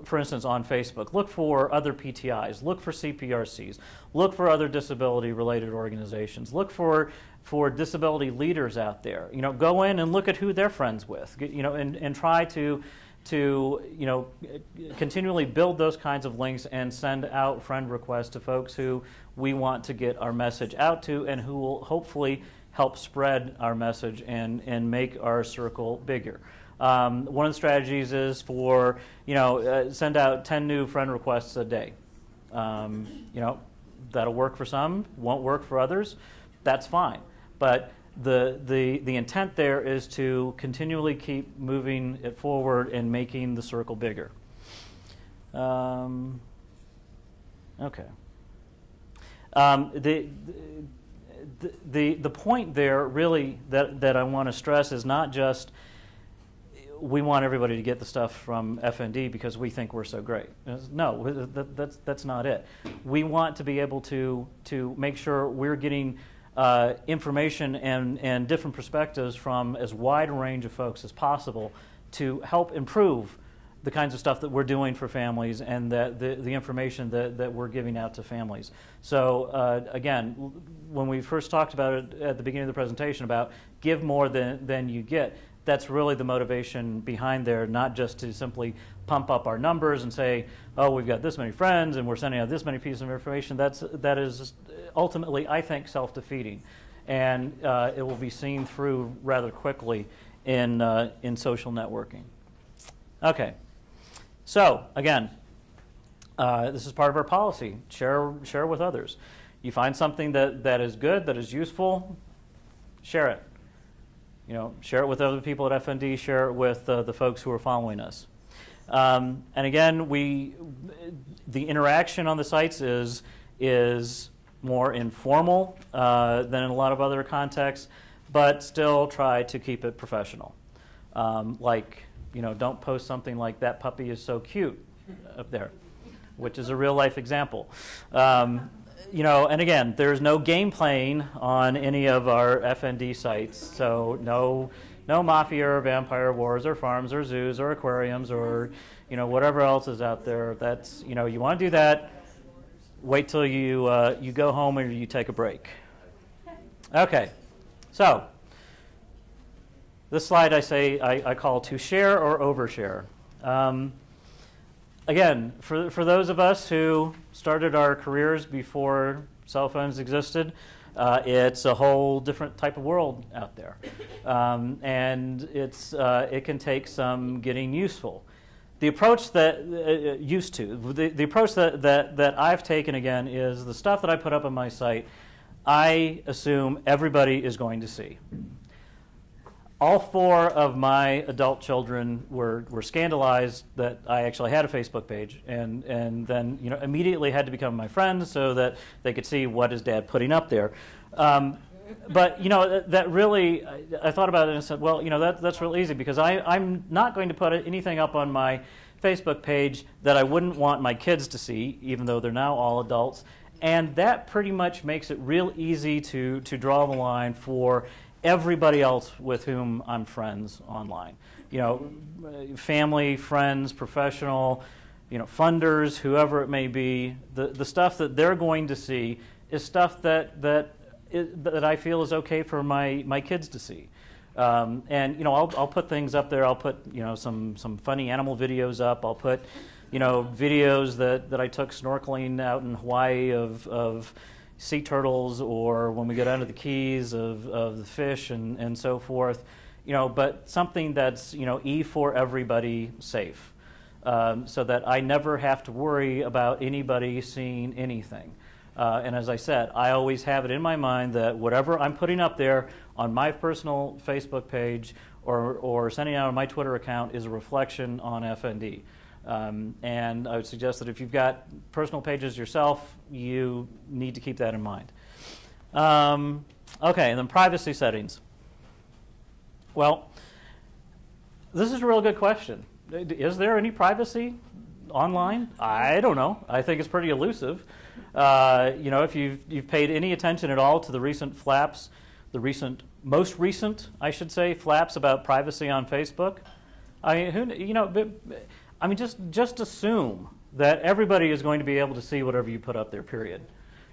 for instance, on Facebook, look for other PTIs, look for CPRCs, look for other disability-related organizations, look for disability leaders out there. Go in and look at who they're friends with, and try to continually build those kinds of links and send out friend requests to folks who we want to get our message out to and who will hopefully help spread our message and make our circle bigger. One of the strategies is send out 10 new friend requests a day. that'll work for some, won't work for others. That's fine. But the intent there is to continually keep moving it forward and making the circle bigger. Okay. The point there really that I want to stress is not just we want everybody to get the stuff from FND because we think we're so great. No, that's not it. We want to be able to make sure we're getting information and different perspectives from as wide a range of folks as possible to help improve the kinds of stuff that we're doing for families and the information that we're giving out to families. So again, when we first talked about it at the beginning of the presentation about give more than you get, that's really the motivation behind there, not just to simply pump up our numbers and say, oh, we've got this many friends and we're sending out this many pieces of information. That is ultimately, I think, self-defeating. And it will be seen through rather quickly in social networking. Okay. So, again, this is part of our policy. Share with others. You find something that is good, that is useful, share it. You know, share it with other people at FND, share it with the folks who are following us. And again, the interaction on the sites is more informal than in a lot of other contexts, but still try to keep it professional. Like, you know, don't post something like that puppy is so cute up there, which is a real life example. You know, and again, there's no game playing on any of our FND sites, so no mafia or vampire wars or farms or zoos or aquariums or, you know, whatever else is out there. That's, you know, you want to do that, wait till you go home or you take a break. Okay, so this slide I call to share or overshare. Again, for those of us who started our careers before cell phones existed, it's a whole different type of world out there. And it can take some getting useful. The approach that the approach that I've taken again is the stuff that I put up on my site, I assume everybody is going to see. All 4 of my adult children were scandalized that I actually had a Facebook page, and then, you know, immediately had to become my friends so that they could see what is Dad putting up there. But, you know, that really, I thought about it and said, well, you know, that's real easy because I'm not going to put anything up on my Facebook page that I wouldn't want my kids to see, even though they're now all adults. And that pretty much makes it real easy to draw the line for everybody else with whom I'm friends online. You know, family, friends, professional, you know, funders, whoever it may be. The stuff that they're going to see is stuff that I feel is okay for my kids to see. And, you know, I'll put things up there. I'll put, you know, some funny animal videos up. I'll put, you know, videos that I took snorkeling out in Hawaii of sea turtles, or when we go down to the Keys of the fish and so forth, you know, but something that's, you know, for everybody safe, so that I never have to worry about anybody seeing anything. And as I said, I always have it in my mind that whatever I'm putting up there on my personal Facebook page or sending out on my Twitter account is a reflection on FND. And I would suggest that if you've got personal pages yourself, you need to keep that in mind. Okay, and then privacy settings. Well, this is a real good question. Is there any privacy online? I don't know. I think it's pretty elusive. You know, if you've paid any attention at all to the recent flaps, most recent, I should say, flaps about privacy on Facebook, I mean, just assume that everybody is going to be able to see whatever you put up there, period.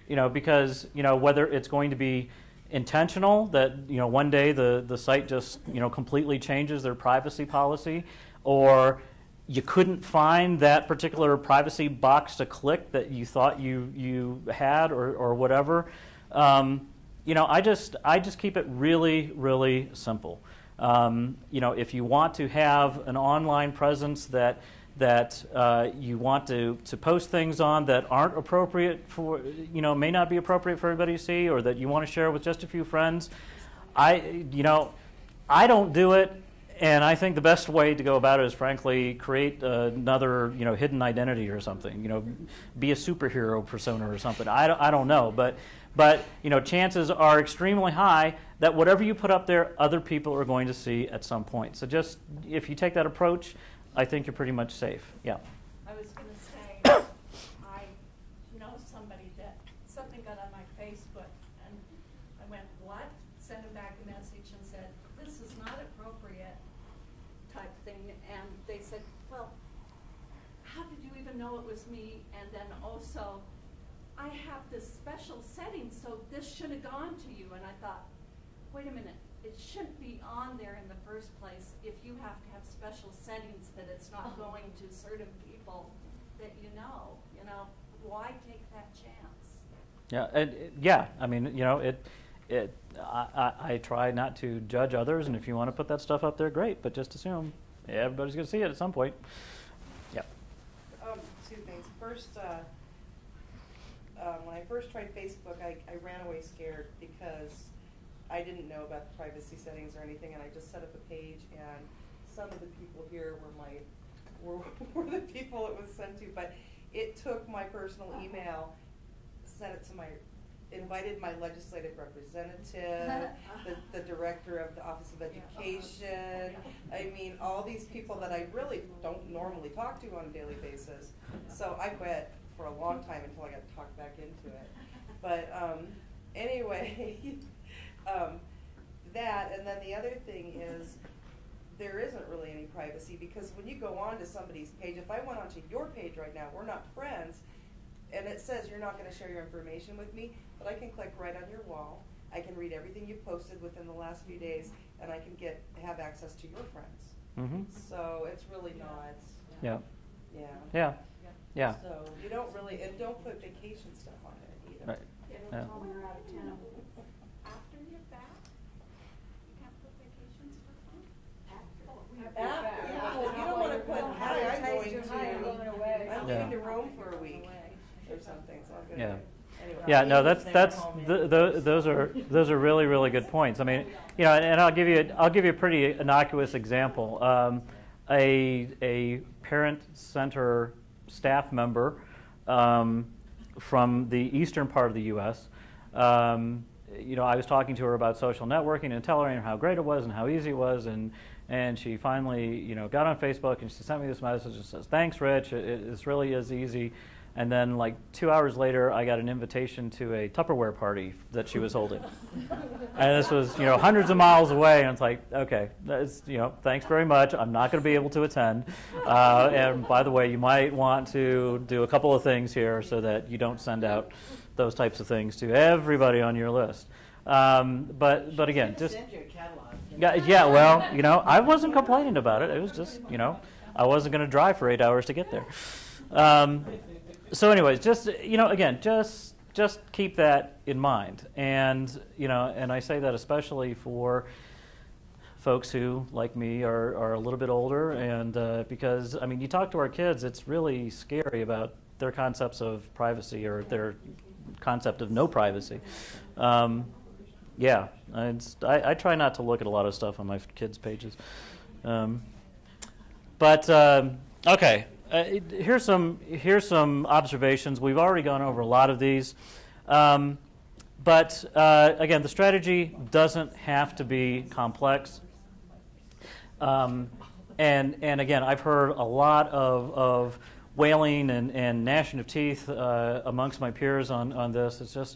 You know, because, you know, whether it's going to be intentional that, you know, one day the site just, you know, completely changes their privacy policy, or you couldn't find that particular privacy box to click that you thought you had, or whatever. You know, I just keep it really, really simple. You know, if you want to have an online presence that that you want to post things on that aren't appropriate for, may not be appropriate for everybody to see, or that you want to share with just a few friends. I don't do it, and I think the best way to go about it is, frankly, create another, hidden identity or something. Be a superhero persona or something. I don't know, but chances are extremely high that whatever you put up there, other people are going to see at some point. So just if you take that approach, I think you're pretty much safe. Yeah. I was going to say, I know somebody that something got on my Facebook, and I went, what? Sent him back a message and said, this is not appropriate, type thing. And they said, well, how did you even know it was me? And then also, I have this special setting, so this should have gone to you. And I thought, wait a minute, it shouldn't be on there in the first place if you have to have special settings that it's not going to certain people that you know. Why take that chance? Yeah, I mean, I try not to judge others, and if you want to put that stuff up there, great, but just assume everybody's going to see it at some point. Yeah. Two things. First, when I first tried Facebook, I ran away scared because I didn't know about the privacy settings or anything, and I just set up a page, and some of the people here were the people it was sent to, but it took my personal email, sent it to invited my legislative representative, the director of the Office of Education, I mean, all these people that I really don't normally talk to on a daily basis. So I quit for a long time until I got talked back into it. But anyway, that, and then the other thing is, there isn't really any privacy, because when you go on to somebody's page, if I went onto your page right now, we're not friends, and it says you're not going to share your information with me, but I can click right on your wall. I can read everything you've posted within the last few days, and I can have access to your friends. Mm-hmm. So it's really not. Yeah. Yeah. Yeah. Yeah. So you don't really, and don't put vacation stuff on there either. Right. Yeah. When you're out of town. After you're back, you can't put vacations for fun? You don't want to put, hi, I'm going to Rome for a week or something. So I'm gonna, anyway. Yeah, no, those are really, really good points. I mean, and I'll give you a pretty innocuous example. A parent center staff member from the eastern part of the U.S. I was talking to her about social networking and telling her how great it was and how easy it was, and she finally, got on Facebook and she sent me this message and says, "Thanks, Rich. It really is easy." And then, like 2 hours later, I got an invitation to a Tupperware party that she was holding, and this was, hundreds of miles away. And it's like, okay, that's, thanks very much. I'm not going to be able to attend. And by the way, you might want to do a couple of things here so that you don't send out those types of things to everybody on your list. But again, just send your catalog. yeah. Well, I wasn't complaining about it. It was just, I wasn't going to drive for 8 hours to get there. So anyways, just, again, just keep that in mind. And, and I say that especially for folks who, like me, are a little bit older. And because, you talk to our kids, it's really scary about their concepts of privacy or their concept of no privacy. Yeah, I try not to look at a lot of stuff on my kids' pages. Okay. Here's some observations. We've already gone over a lot of these, but again, the strategy doesn't have to be complex. And again, I've heard a lot of wailing and gnashing of teeth amongst my peers on this. It's just,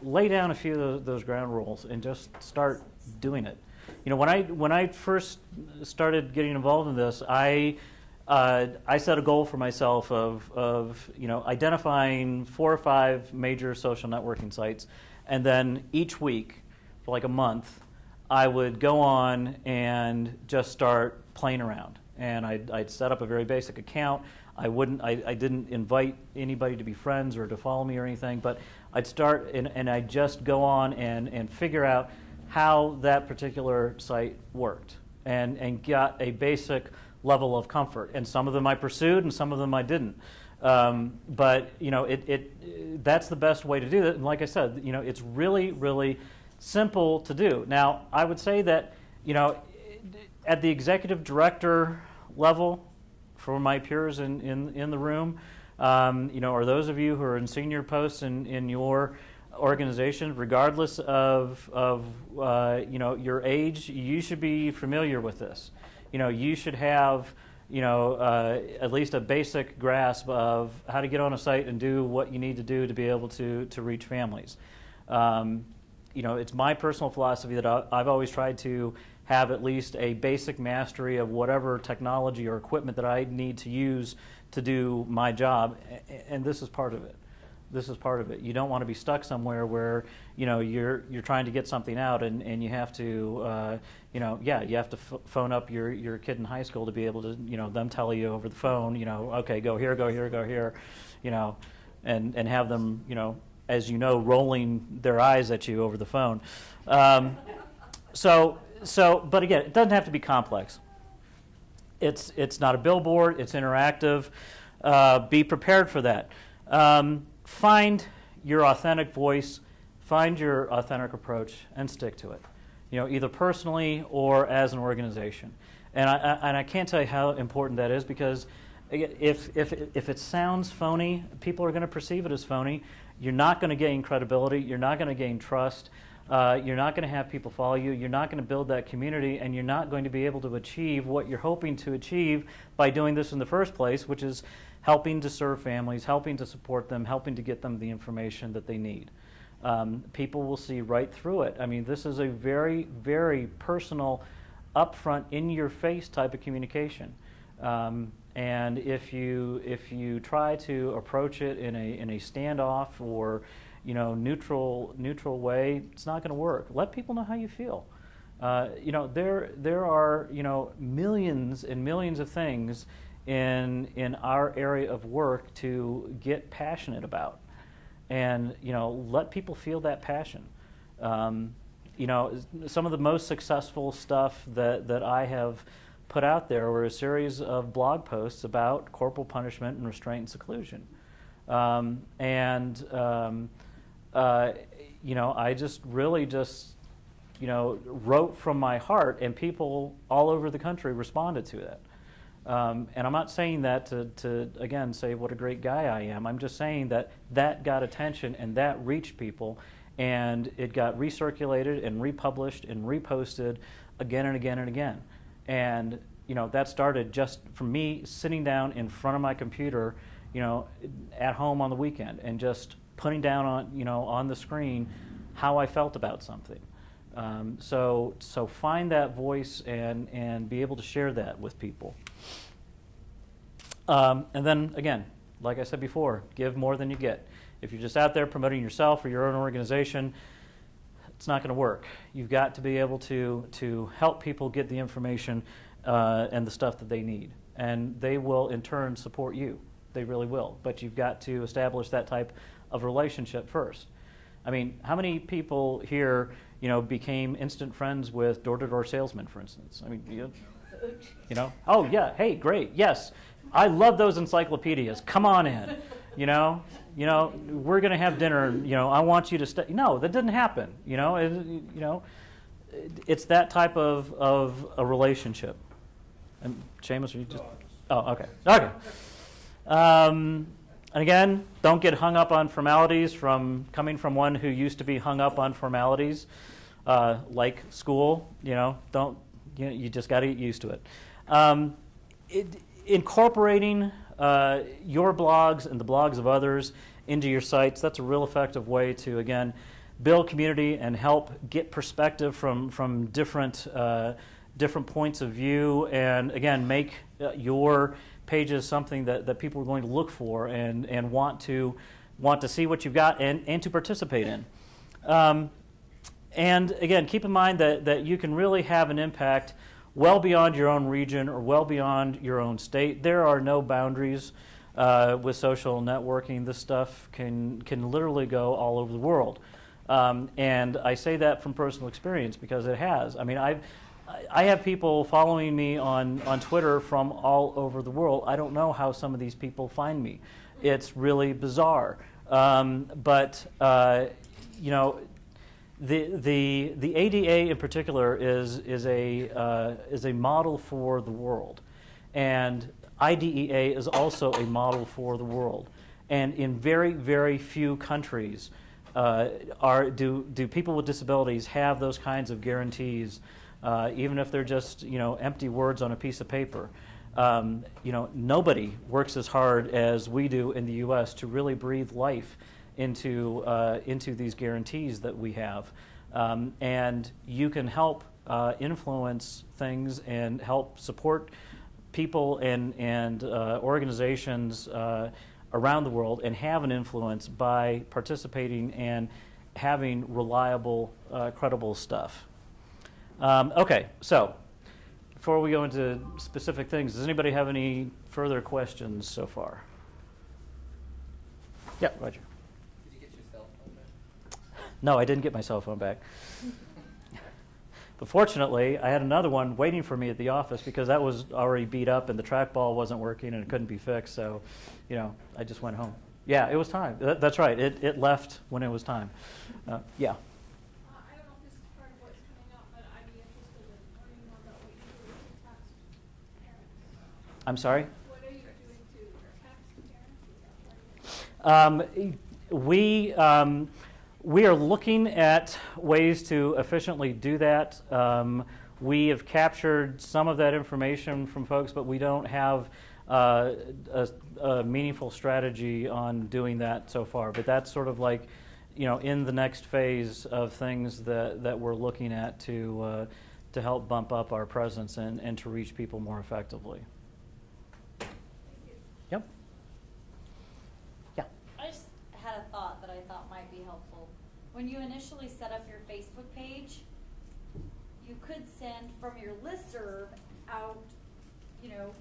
lay down a few of those ground rules and just start doing it. When I first started getting involved in this, I set a goal for myself of identifying 4 or 5 major social networking sites, and then each week for like a month, I would go on and just start playing around. And I'd set up a very basic account. I didn't invite anybody to be friends or to follow me or anything, but I'd start and I'd just go on and figure out how that particular site worked and got a basic level of comfort. And some of them I pursued, and some of them I didn't. But that's the best way to do it. And like I said, it's really, really simple to do. Now, I would say that, at the executive director level, for my peers in the room, or those of you who are in senior posts in your organization, regardless of your age, you should be familiar with this. You should have at least a basic grasp of how to get on a site and do what you need to do to be able to reach families. It's my personal philosophy that I've always tried to have at least a basic mastery of whatever technology or equipment that I need to use to do my job, and this is part of it. This is part of it. You don't want to be stuck somewhere where you're trying to get something out and you have to you have to phone up your kid in high school to be able to them tell you over the phone okay, go here, and have them as rolling their eyes at you over the phone. But again, it doesn't have to be complex. It's not a billboard. It's interactive. Be prepared for that. Find your authentic voice, find your authentic approach, and stick to it. Either personally or as an organization. And I can't tell you how important that is, because if it sounds phony, people are going to perceive it as phony. You're not going to gain credibility. You're not going to gain trust. You're not going to have people follow you. You're not going to build that community, and you're not going to be able to achieve what you're hoping to achieve by doing this in the first place, which is helping to serve families, helping to support them, helping to get them the information that they need. People will see right through it. I mean, this is a very, very personal, upfront, in-your-face type of communication. And if you try to approach it in a standoff or neutral way, it's not going to work. Let people know how you feel. There are millions and millions of things in our area of work to get passionate about, and let people feel that passion. Some of the most successful stuff that I have put out there were a series of blog posts about corporal punishment and restraint and seclusion. I just really wrote from my heart, and people all over the country responded to that. And I'm not saying that to again say what a great guy I am. I'm just saying that got attention and that reached people, and it got recirculated and republished and reposted again and again and again. And that started just from me sitting down in front of my computer, at home on the weekend, and just putting down on the screen how I felt about something. So find that voice and be able to share that with people. And then again, like I said before, give more than you get. If you're just out there promoting yourself or your own organization, it's not going to work. You've got to be able to help people get the information and the stuff that they need, and they will in turn support you. They really will. But you've got to establish that type of relationship first. I mean, how many people here, became instant friends with door-to-door salesmen, for instance? I mean, oh yeah, hey, great, yes, I love those encyclopedias. Come on in, we're going to have dinner. I want you to stay. No, that didn't happen. It's that type of a relationship. And Seamus, are you just? Oh, okay, okay. And again, don't get hung up on formalities. Coming from one who used to be hung up on formalities, like school. You just got to get used to it. Incorporating your blogs and the blogs of others into your sites, that's a real effective way to, again, build community and help get perspective from different points of view, and again, make your pages something that people are going to look for and want to see what you've got and to participate in. And again, keep in mind that you can really have an impact well beyond your own region or well beyond your own state. There are no boundaries with social networking. This stuff can literally go all over the world. And I say that from personal experience because it has. I mean, I have people following me on Twitter from all over the world. I don't know how some of these people find me. It's really bizarre. But you know, the ADA in particular is a model for the world, and IDEA is also a model for the world. And in very, very few countries do people with disabilities have those kinds of guarantees, even if they're just, you know, empty words on a piece of paper. You know, nobody works as hard as we do in the U.S. to really breathe life into these guarantees that we have, and you can help influence things and help support people and organizations around the world and have an influence by participating and having reliable, credible stuff. Okay, so before we go into specific things, does anybody have any further questions so far? Yeah, Roger. Did you get your cell phone back? No, I didn't get my cell phone back. But fortunately, I had another one waiting for me at the office because that was already beat up and the trackball wasn't working and it couldn't be fixed. So, you know, I just went home. Yeah, it was time. That's right. It left when it was time. Yeah. I don't know if this is part of what's coming up, but I'd be interested in learning more about what you do to text parents. I'm sorry? What are you doing to text parents? We are looking at ways to efficiently do that. We have captured some of that information from folks, but we don't have a meaningful strategy on doing that so far. But that's sort of like, you know, in the next phase of things that we're looking at to help bump up our presence and to reach people more effectively. Yep. Yeah. I just had a thought that I thought might be helpful. When you initially set up your Facebook page, you could send from your listserv out, you know,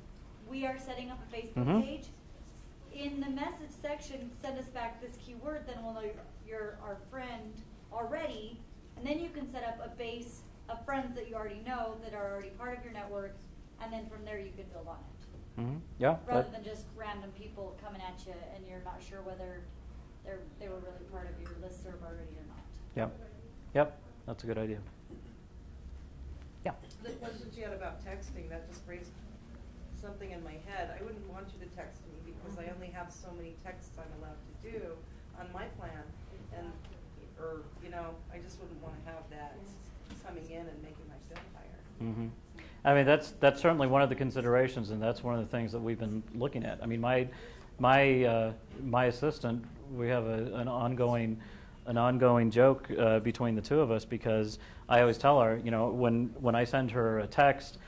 we are setting up a Facebook page. In the message section, send us back this keyword, then we'll know you're our friend already, and then you can set up a base of friends that you already know that are already part of your network, and then from there you can build on it. Yeah. Rather than just random people coming at you and you're not sure whether they were really part of your listserv already or not. Yep. Yep. That's a good idea. Yeah. The questions you had about texting, that just raised something in my head. I wouldn't want you to text me because I only have so many texts I'm allowed to do on my plan, and or you know, I just wouldn't want to have that coming in and making my bill higher. I mean, that's certainly one of the considerations, and that's one of the things that we've been looking at. I mean, my assistant, we have an ongoing joke between the two of us, because I always tell her, you know, when I send her a text,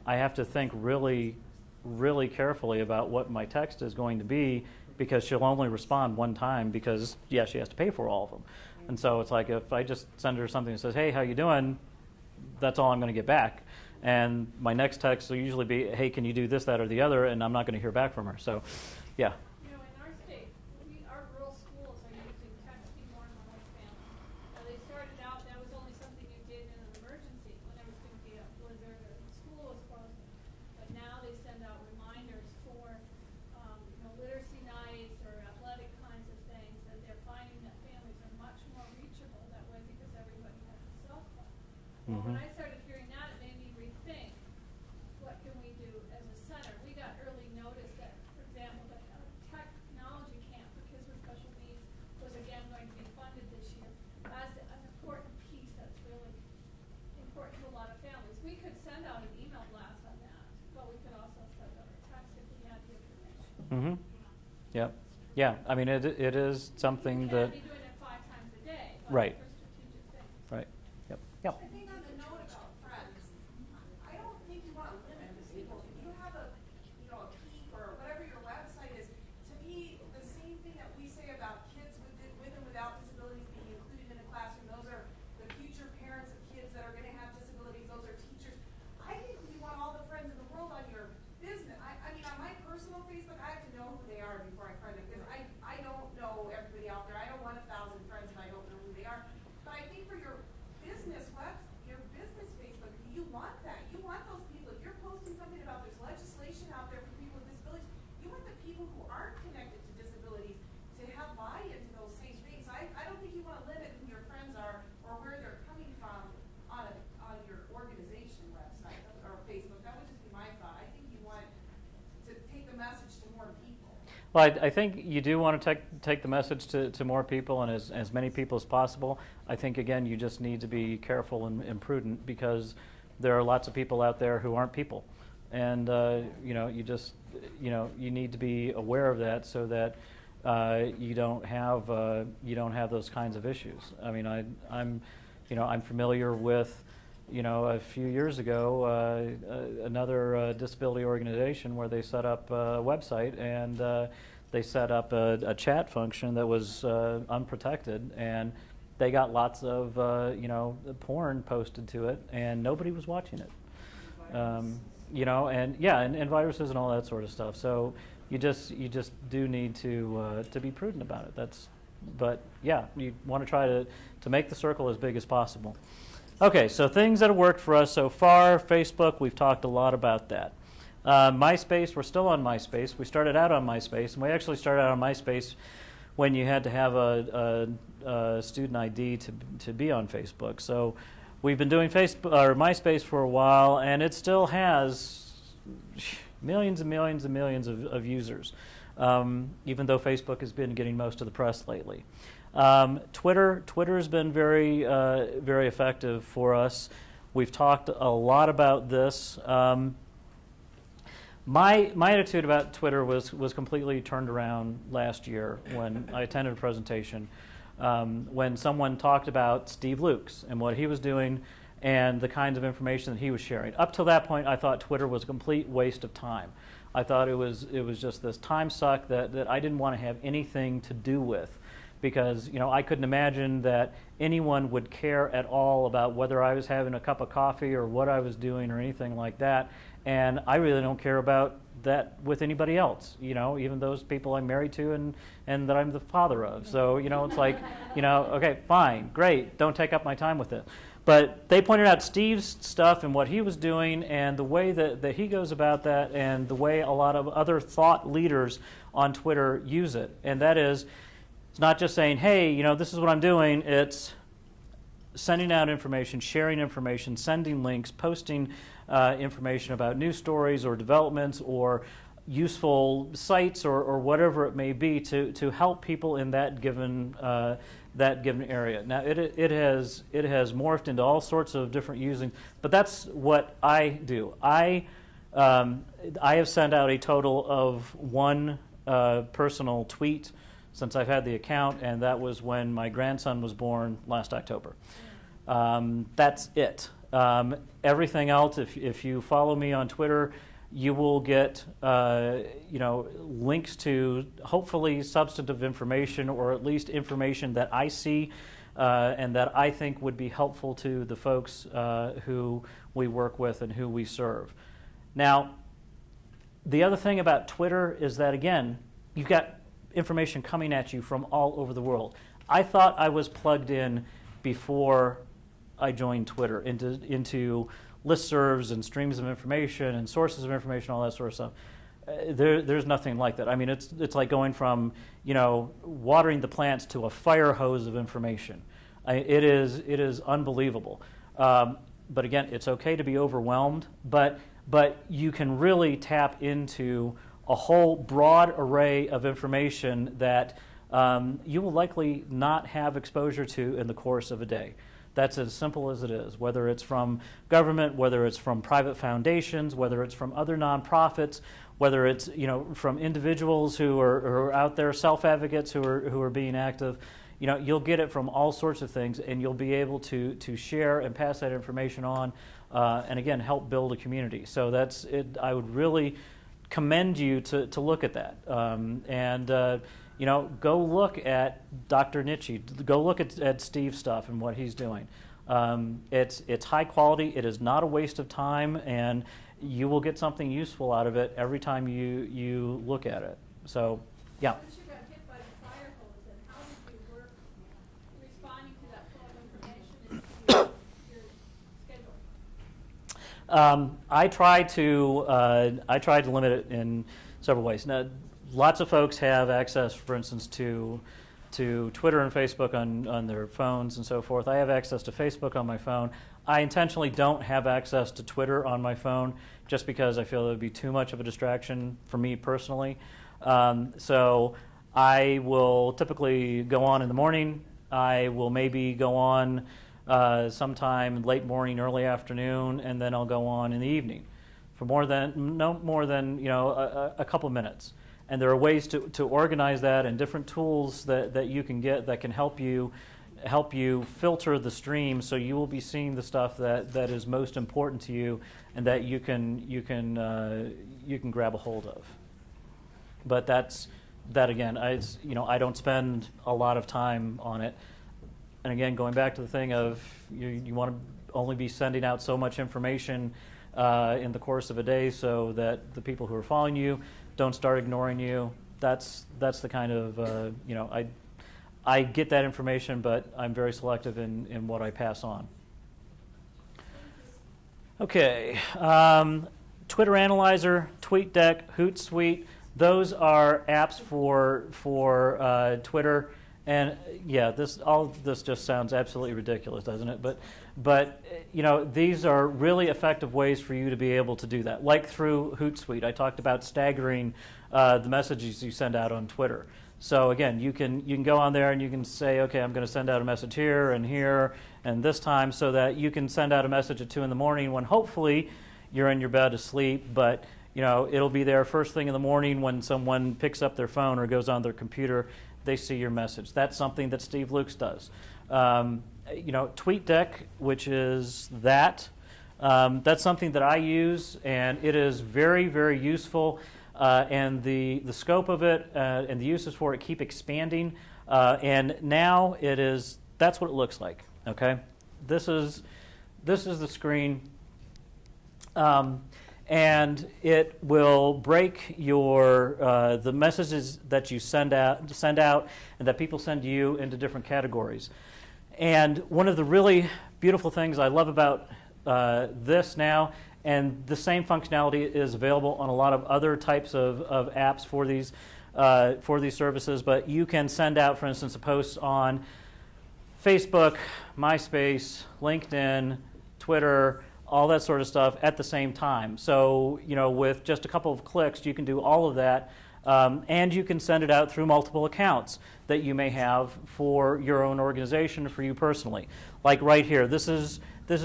I have to think really, really carefully about what my text is going to be, because she'll only respond one time, because yeah, she has to pay for all of them. And so it's like, if I just send her something that says, hey, how you doing? That's all I'm going to get back. And my next text will usually be, hey, can you do this, that, or the other? And I'm not going to hear back from her. So, yeah. You know, in our state, our rural schools are using texting more and more with families. Now, they started out, that was only something you did in an emergency when there was going to be a blizzard or the school was closed. But now they send out reminders for, you know, literacy nights or athletic kinds of things, and they're finding that families are much more reachable that way because everybody has a cell phone. Well, when I started hearing that, it made me rethink, what can we do as a center? We got early notice that, for example, the technology camp for kids with special needs was again going to be funded this year as an important piece that's really important to a lot of families. We could send out an email blast on that, but we could also send out a text if we had the information. Yep. Yeah. I mean, it is something that. We can't be doing it 5 times a day, but Right. for strategic things. Right. Yep. Yep. I think on the note about friends, I don't think you want to limit people. If you have a, you know, a peak or whatever your website is, to me, the same thing that we say about kids with and without disabilities being included in a classroom, those are the future parents of kids that are going to have disabilities, those are teachers. I think you want all the friends in the world on your business. I mean, on my personal Facebook, I have to know who they are before I friend them, because I don't know everybody out there. I don't want 1,000 friends and I don't know who they are. Well, I think you do want to take the message to more people and as many people as possible. I think, again, you just need to be careful and prudent because there are lots of people out there who aren't people. And, you need to be aware of that so that you don't have those kinds of issues. I mean, I'm familiar with, a few years ago, another disability organization where they set up a website and they set up a chat function that was unprotected, and they got lots of porn posted to it, and nobody was watching it. And viruses and all that sort of stuff. So you just do need to be prudent about it. But yeah, you want to try to make the circle as big as possible. Okay, so things that have worked for us so far. Facebook, we've talked a lot about that. MySpace, we're still on MySpace. We started out on MySpace, and we actually started out on MySpace when you had to have a student ID to be on Facebook. So we've been doing MySpace for a while, and it still has millions and millions and millions of users, even though Facebook has been getting most of the press lately. Twitter has been very very effective for us. We've talked a lot about this. My attitude about Twitter was completely turned around last year when I attended a presentation when someone talked about Steve Lukes and what he was doing and the kinds of information that he was sharing. Up till that point, I thought Twitter was a complete waste of time. I thought it was just this time suck that I didn't want to have anything to do with, because I couldn't imagine that anyone would care at all about whether I was having a cup of coffee or what I was doing or anything like that. And I really don't care about that with anybody else, even those people I'm married to and that I'm the father of. So, it's like, okay, fine, great, don't take up my time with it. But they pointed out Steve's stuff and what he was doing and the way that he goes about that and the way a lot of other thought leaders on Twitter use it. And that is, it's not just saying, hey, this is what I'm doing. It's sending out information, sharing information, sending links, posting information about news stories or developments or useful sites or whatever it may be to help people in that given area. Now it has morphed into all sorts of different using, but that's what I do. I have sent out a total of one personal tweet since I've had the account, and that was when my grandson was born last October. That's it. Everything else, if you follow me on Twitter, you will get links to hopefully substantive information, or at least information that I see and that I think would be helpful to the folks who we work with and who we serve. Now, the other thing about Twitter is that, again, you've got information coming at you from all over the world. I thought I was plugged in before I joined Twitter into listservs and streams of information and sources of information, all that sort of stuff. There's nothing like that. I mean, it's like going from watering the plants to a fire hose of information. It is unbelievable. But again, it's okay to be overwhelmed, but you can really tap into a whole broad array of information that you will likely not have exposure to in the course of a day. That's as simple as it is, whether it's from government, whether it's from private foundations, whether it's from other nonprofits, whether it's from individuals who are out there, self-advocates who are being active. You'll get it from all sorts of things, and you'll be able to share and pass that information on, and again, help build a community. So that's it. I would really commend you to look at that. Go look at Dr. Nietzsche. Go look at Steve's stuff and what he's doing. It's high quality. It is not a waste of time, and you will get something useful out of it every time you look at it. So, yeah. Once you got hit by the fire hose, and how did you work responding to that flow of information into your schedule? I tried to limit it in several ways. Now, lots of folks have access, for instance, to Twitter and Facebook on their phones and so forth. I have access to Facebook on my phone. I intentionally don't have access to Twitter on my phone just because I feel it would be too much of a distraction for me personally. So I will typically go on in the morning. I will maybe go on sometime late morning, early afternoon, and then I'll go on in the evening for no more than a couple minutes. And there are ways to organize that, and different tools that you can get that can help you filter the stream, so you will be seeing the stuff that is most important to you and that you can grab a hold of. But that again, I don't spend a lot of time on it. And again, going back to the thing of you want to only be sending out so much information in the course of a day, so that the people who are following you don't start ignoring you. That's the kind of I get that information, but I'm very selective in what I pass on. Okay, Twitter Analyzer, TweetDeck, Hootsuite. Those are apps for Twitter, and yeah, all of this just sounds absolutely ridiculous, doesn't it? But these are really effective ways for you to be able to do that. Like through Hootsuite, I talked about staggering the messages you send out on Twitter. So again, you can go on there and you can say, okay, I'm going to send out a message here and this time, so that you can send out a message at 2 in the morning when hopefully you're in your bed asleep, but it'll be there first thing in the morning when someone picks up their phone or goes on their computer, they see your message. That's something that Steve Lukes does. TweetDeck, which is that's something that I use, and it is very, very useful. And the scope of it and the uses for it keep expanding. And now that's what it looks like. Okay, this is the screen. And it will break the messages that you send out and that people send to you into different categories. And one of the really beautiful things I love about this now, and the same functionality is available on a lot of other types of apps for these services, but you can send out, for instance, a post on Facebook, MySpace, LinkedIn, Twitter, all that sort of stuff at the same time. So, with just a couple of clicks, you can do all of that, and you can send it out through multiple accounts that you may have for your own organization, for you personally. Like right here, this is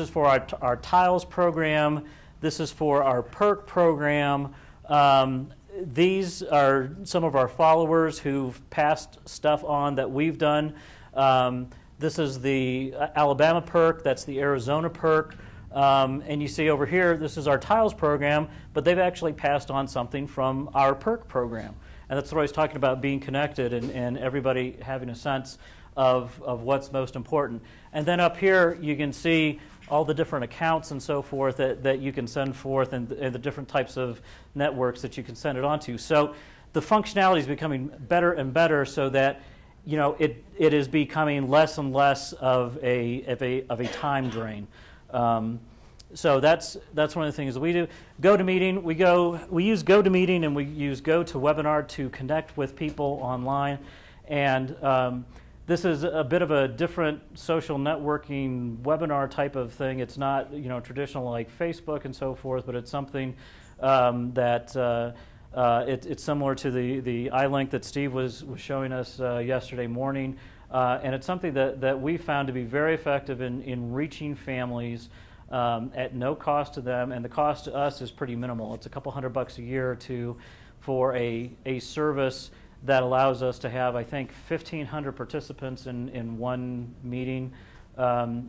for our Tiles program. This is for our PERC program. These are some of our followers who've passed stuff on that we've done. This is the Alabama PERC. That's the Arizona PERC. And you see over here, this is our Tiles program, but they've actually passed on something from our PERC program. And that's what I was talking about, being connected and everybody having a sense of what's most important. And then up here, you can see all the different accounts and so forth that you can send forth, and the different types of networks that you can send it onto. So the functionality is becoming better and better, so that it is becoming less and less of a time drain. So that's one of the things that we do. GoToMeeting, we use GoToMeeting and we use GoToWebinar to connect with people online, and this is a bit of a different social networking webinar type of thing. It's not traditional like Facebook and so forth, but it's something that it's similar to the iLink that Steve was showing us yesterday morning, and it's something that we found to be very effective in reaching families at no cost to them, and the cost to us is pretty minimal. It's a couple $100 a year for a service that allows us to have, I think, 1,500 participants in one meeting.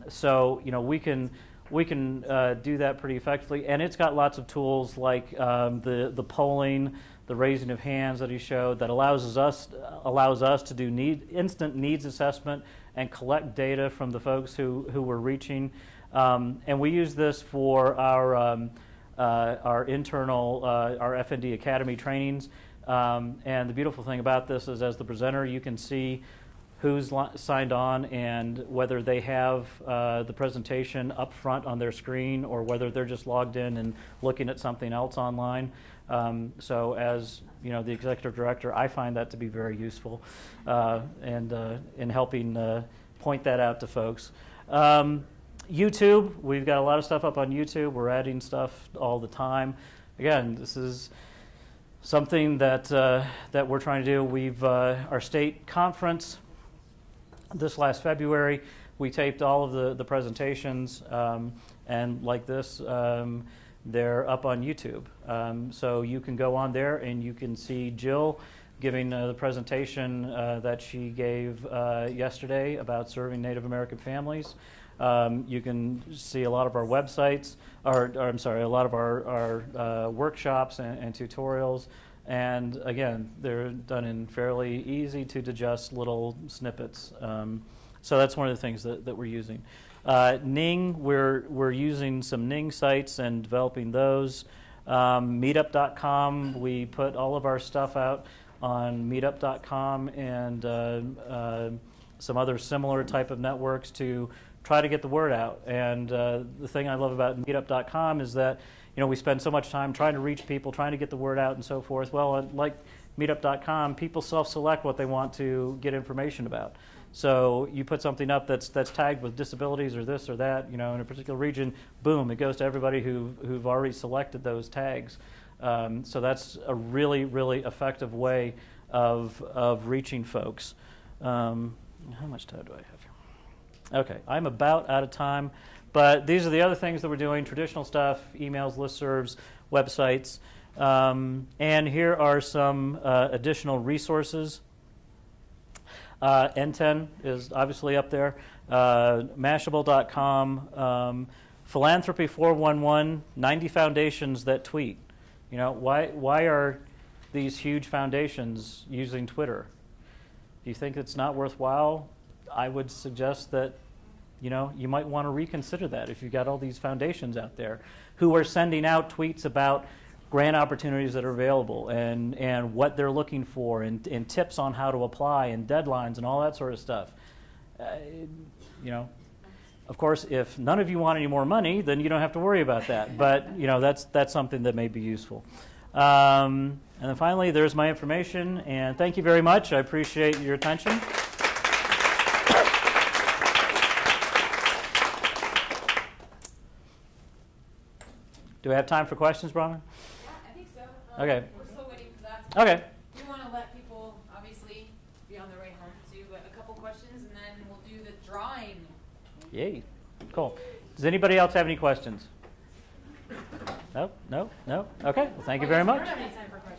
So we can do that pretty effectively, and it's got lots of tools like the polling, the raising of hands that he showed, that allows us to do instant needs assessment and collect data from the folks who we're reaching. And we use this for our internal our FND Academy trainings. And the beautiful thing about this is, as the presenter, you can see who's signed on and whether they have the presentation up front on their screen, or whether they're just logged in and looking at something else online. So as the executive director, I find that to be very useful and in helping point that out to folks. YouTube, we've got a lot of stuff up on YouTube. We're adding stuff all the time. Again, this is something that we're trying to do. We've our state conference this last February. We taped all of the presentations, and like this, they're up on YouTube. So you can go on there and you can see Jill giving the presentation that she gave yesterday about serving Native American families. You can see a lot of our websites, or I'm sorry, a lot of our workshops and tutorials. And again, they're done in fairly easy to digest little snippets. So that's one of the things that we're using. Ning, we're using some Ning sites and developing those. Meetup.com, we put all of our stuff out on Meetup.com and some other similar type of networks to try to get the word out. And the thing I love about Meetup.com is that we spend so much time trying to reach people, trying to get the word out and so forth. Well, like Meetup.com, people self-select what they want to get information about. So you put something up that's tagged with disabilities or this or that, in a particular region, boom, it goes to everybody who've already selected those tags. So that's a really, really effective way of reaching folks. How much time do I have here? Okay, I'm about out of time, but these are the other things that we're doing: traditional stuff, emails, listservs, websites, and here are some additional resources. N10 is obviously up there. Mashable.com, Philanthropy 411, 90 foundations that tweet. Why are these huge foundations using Twitter? Do you think it's not worthwhile? I would suggest that you might want to reconsider that if you've got all these foundations out there who are sending out tweets about grant opportunities that are available and what they're looking for and tips on how to apply and deadlines and all that sort of stuff. Of course, if none of you want any more money, then you don't have to worry about that. But that's something that may be useful. And then finally, there's my information. And thank you very much. I appreciate your attention. Do we have time for questions, Brahman? Yeah, I think so. Okay. We're still waiting for that. Okay. We want to let people, obviously, be on their way home too, but a couple questions, and then we'll do the drawing. Yay. Cool. Does anybody else have any questions? No? Okay. Well, thank you very much. I don't have any time for questions.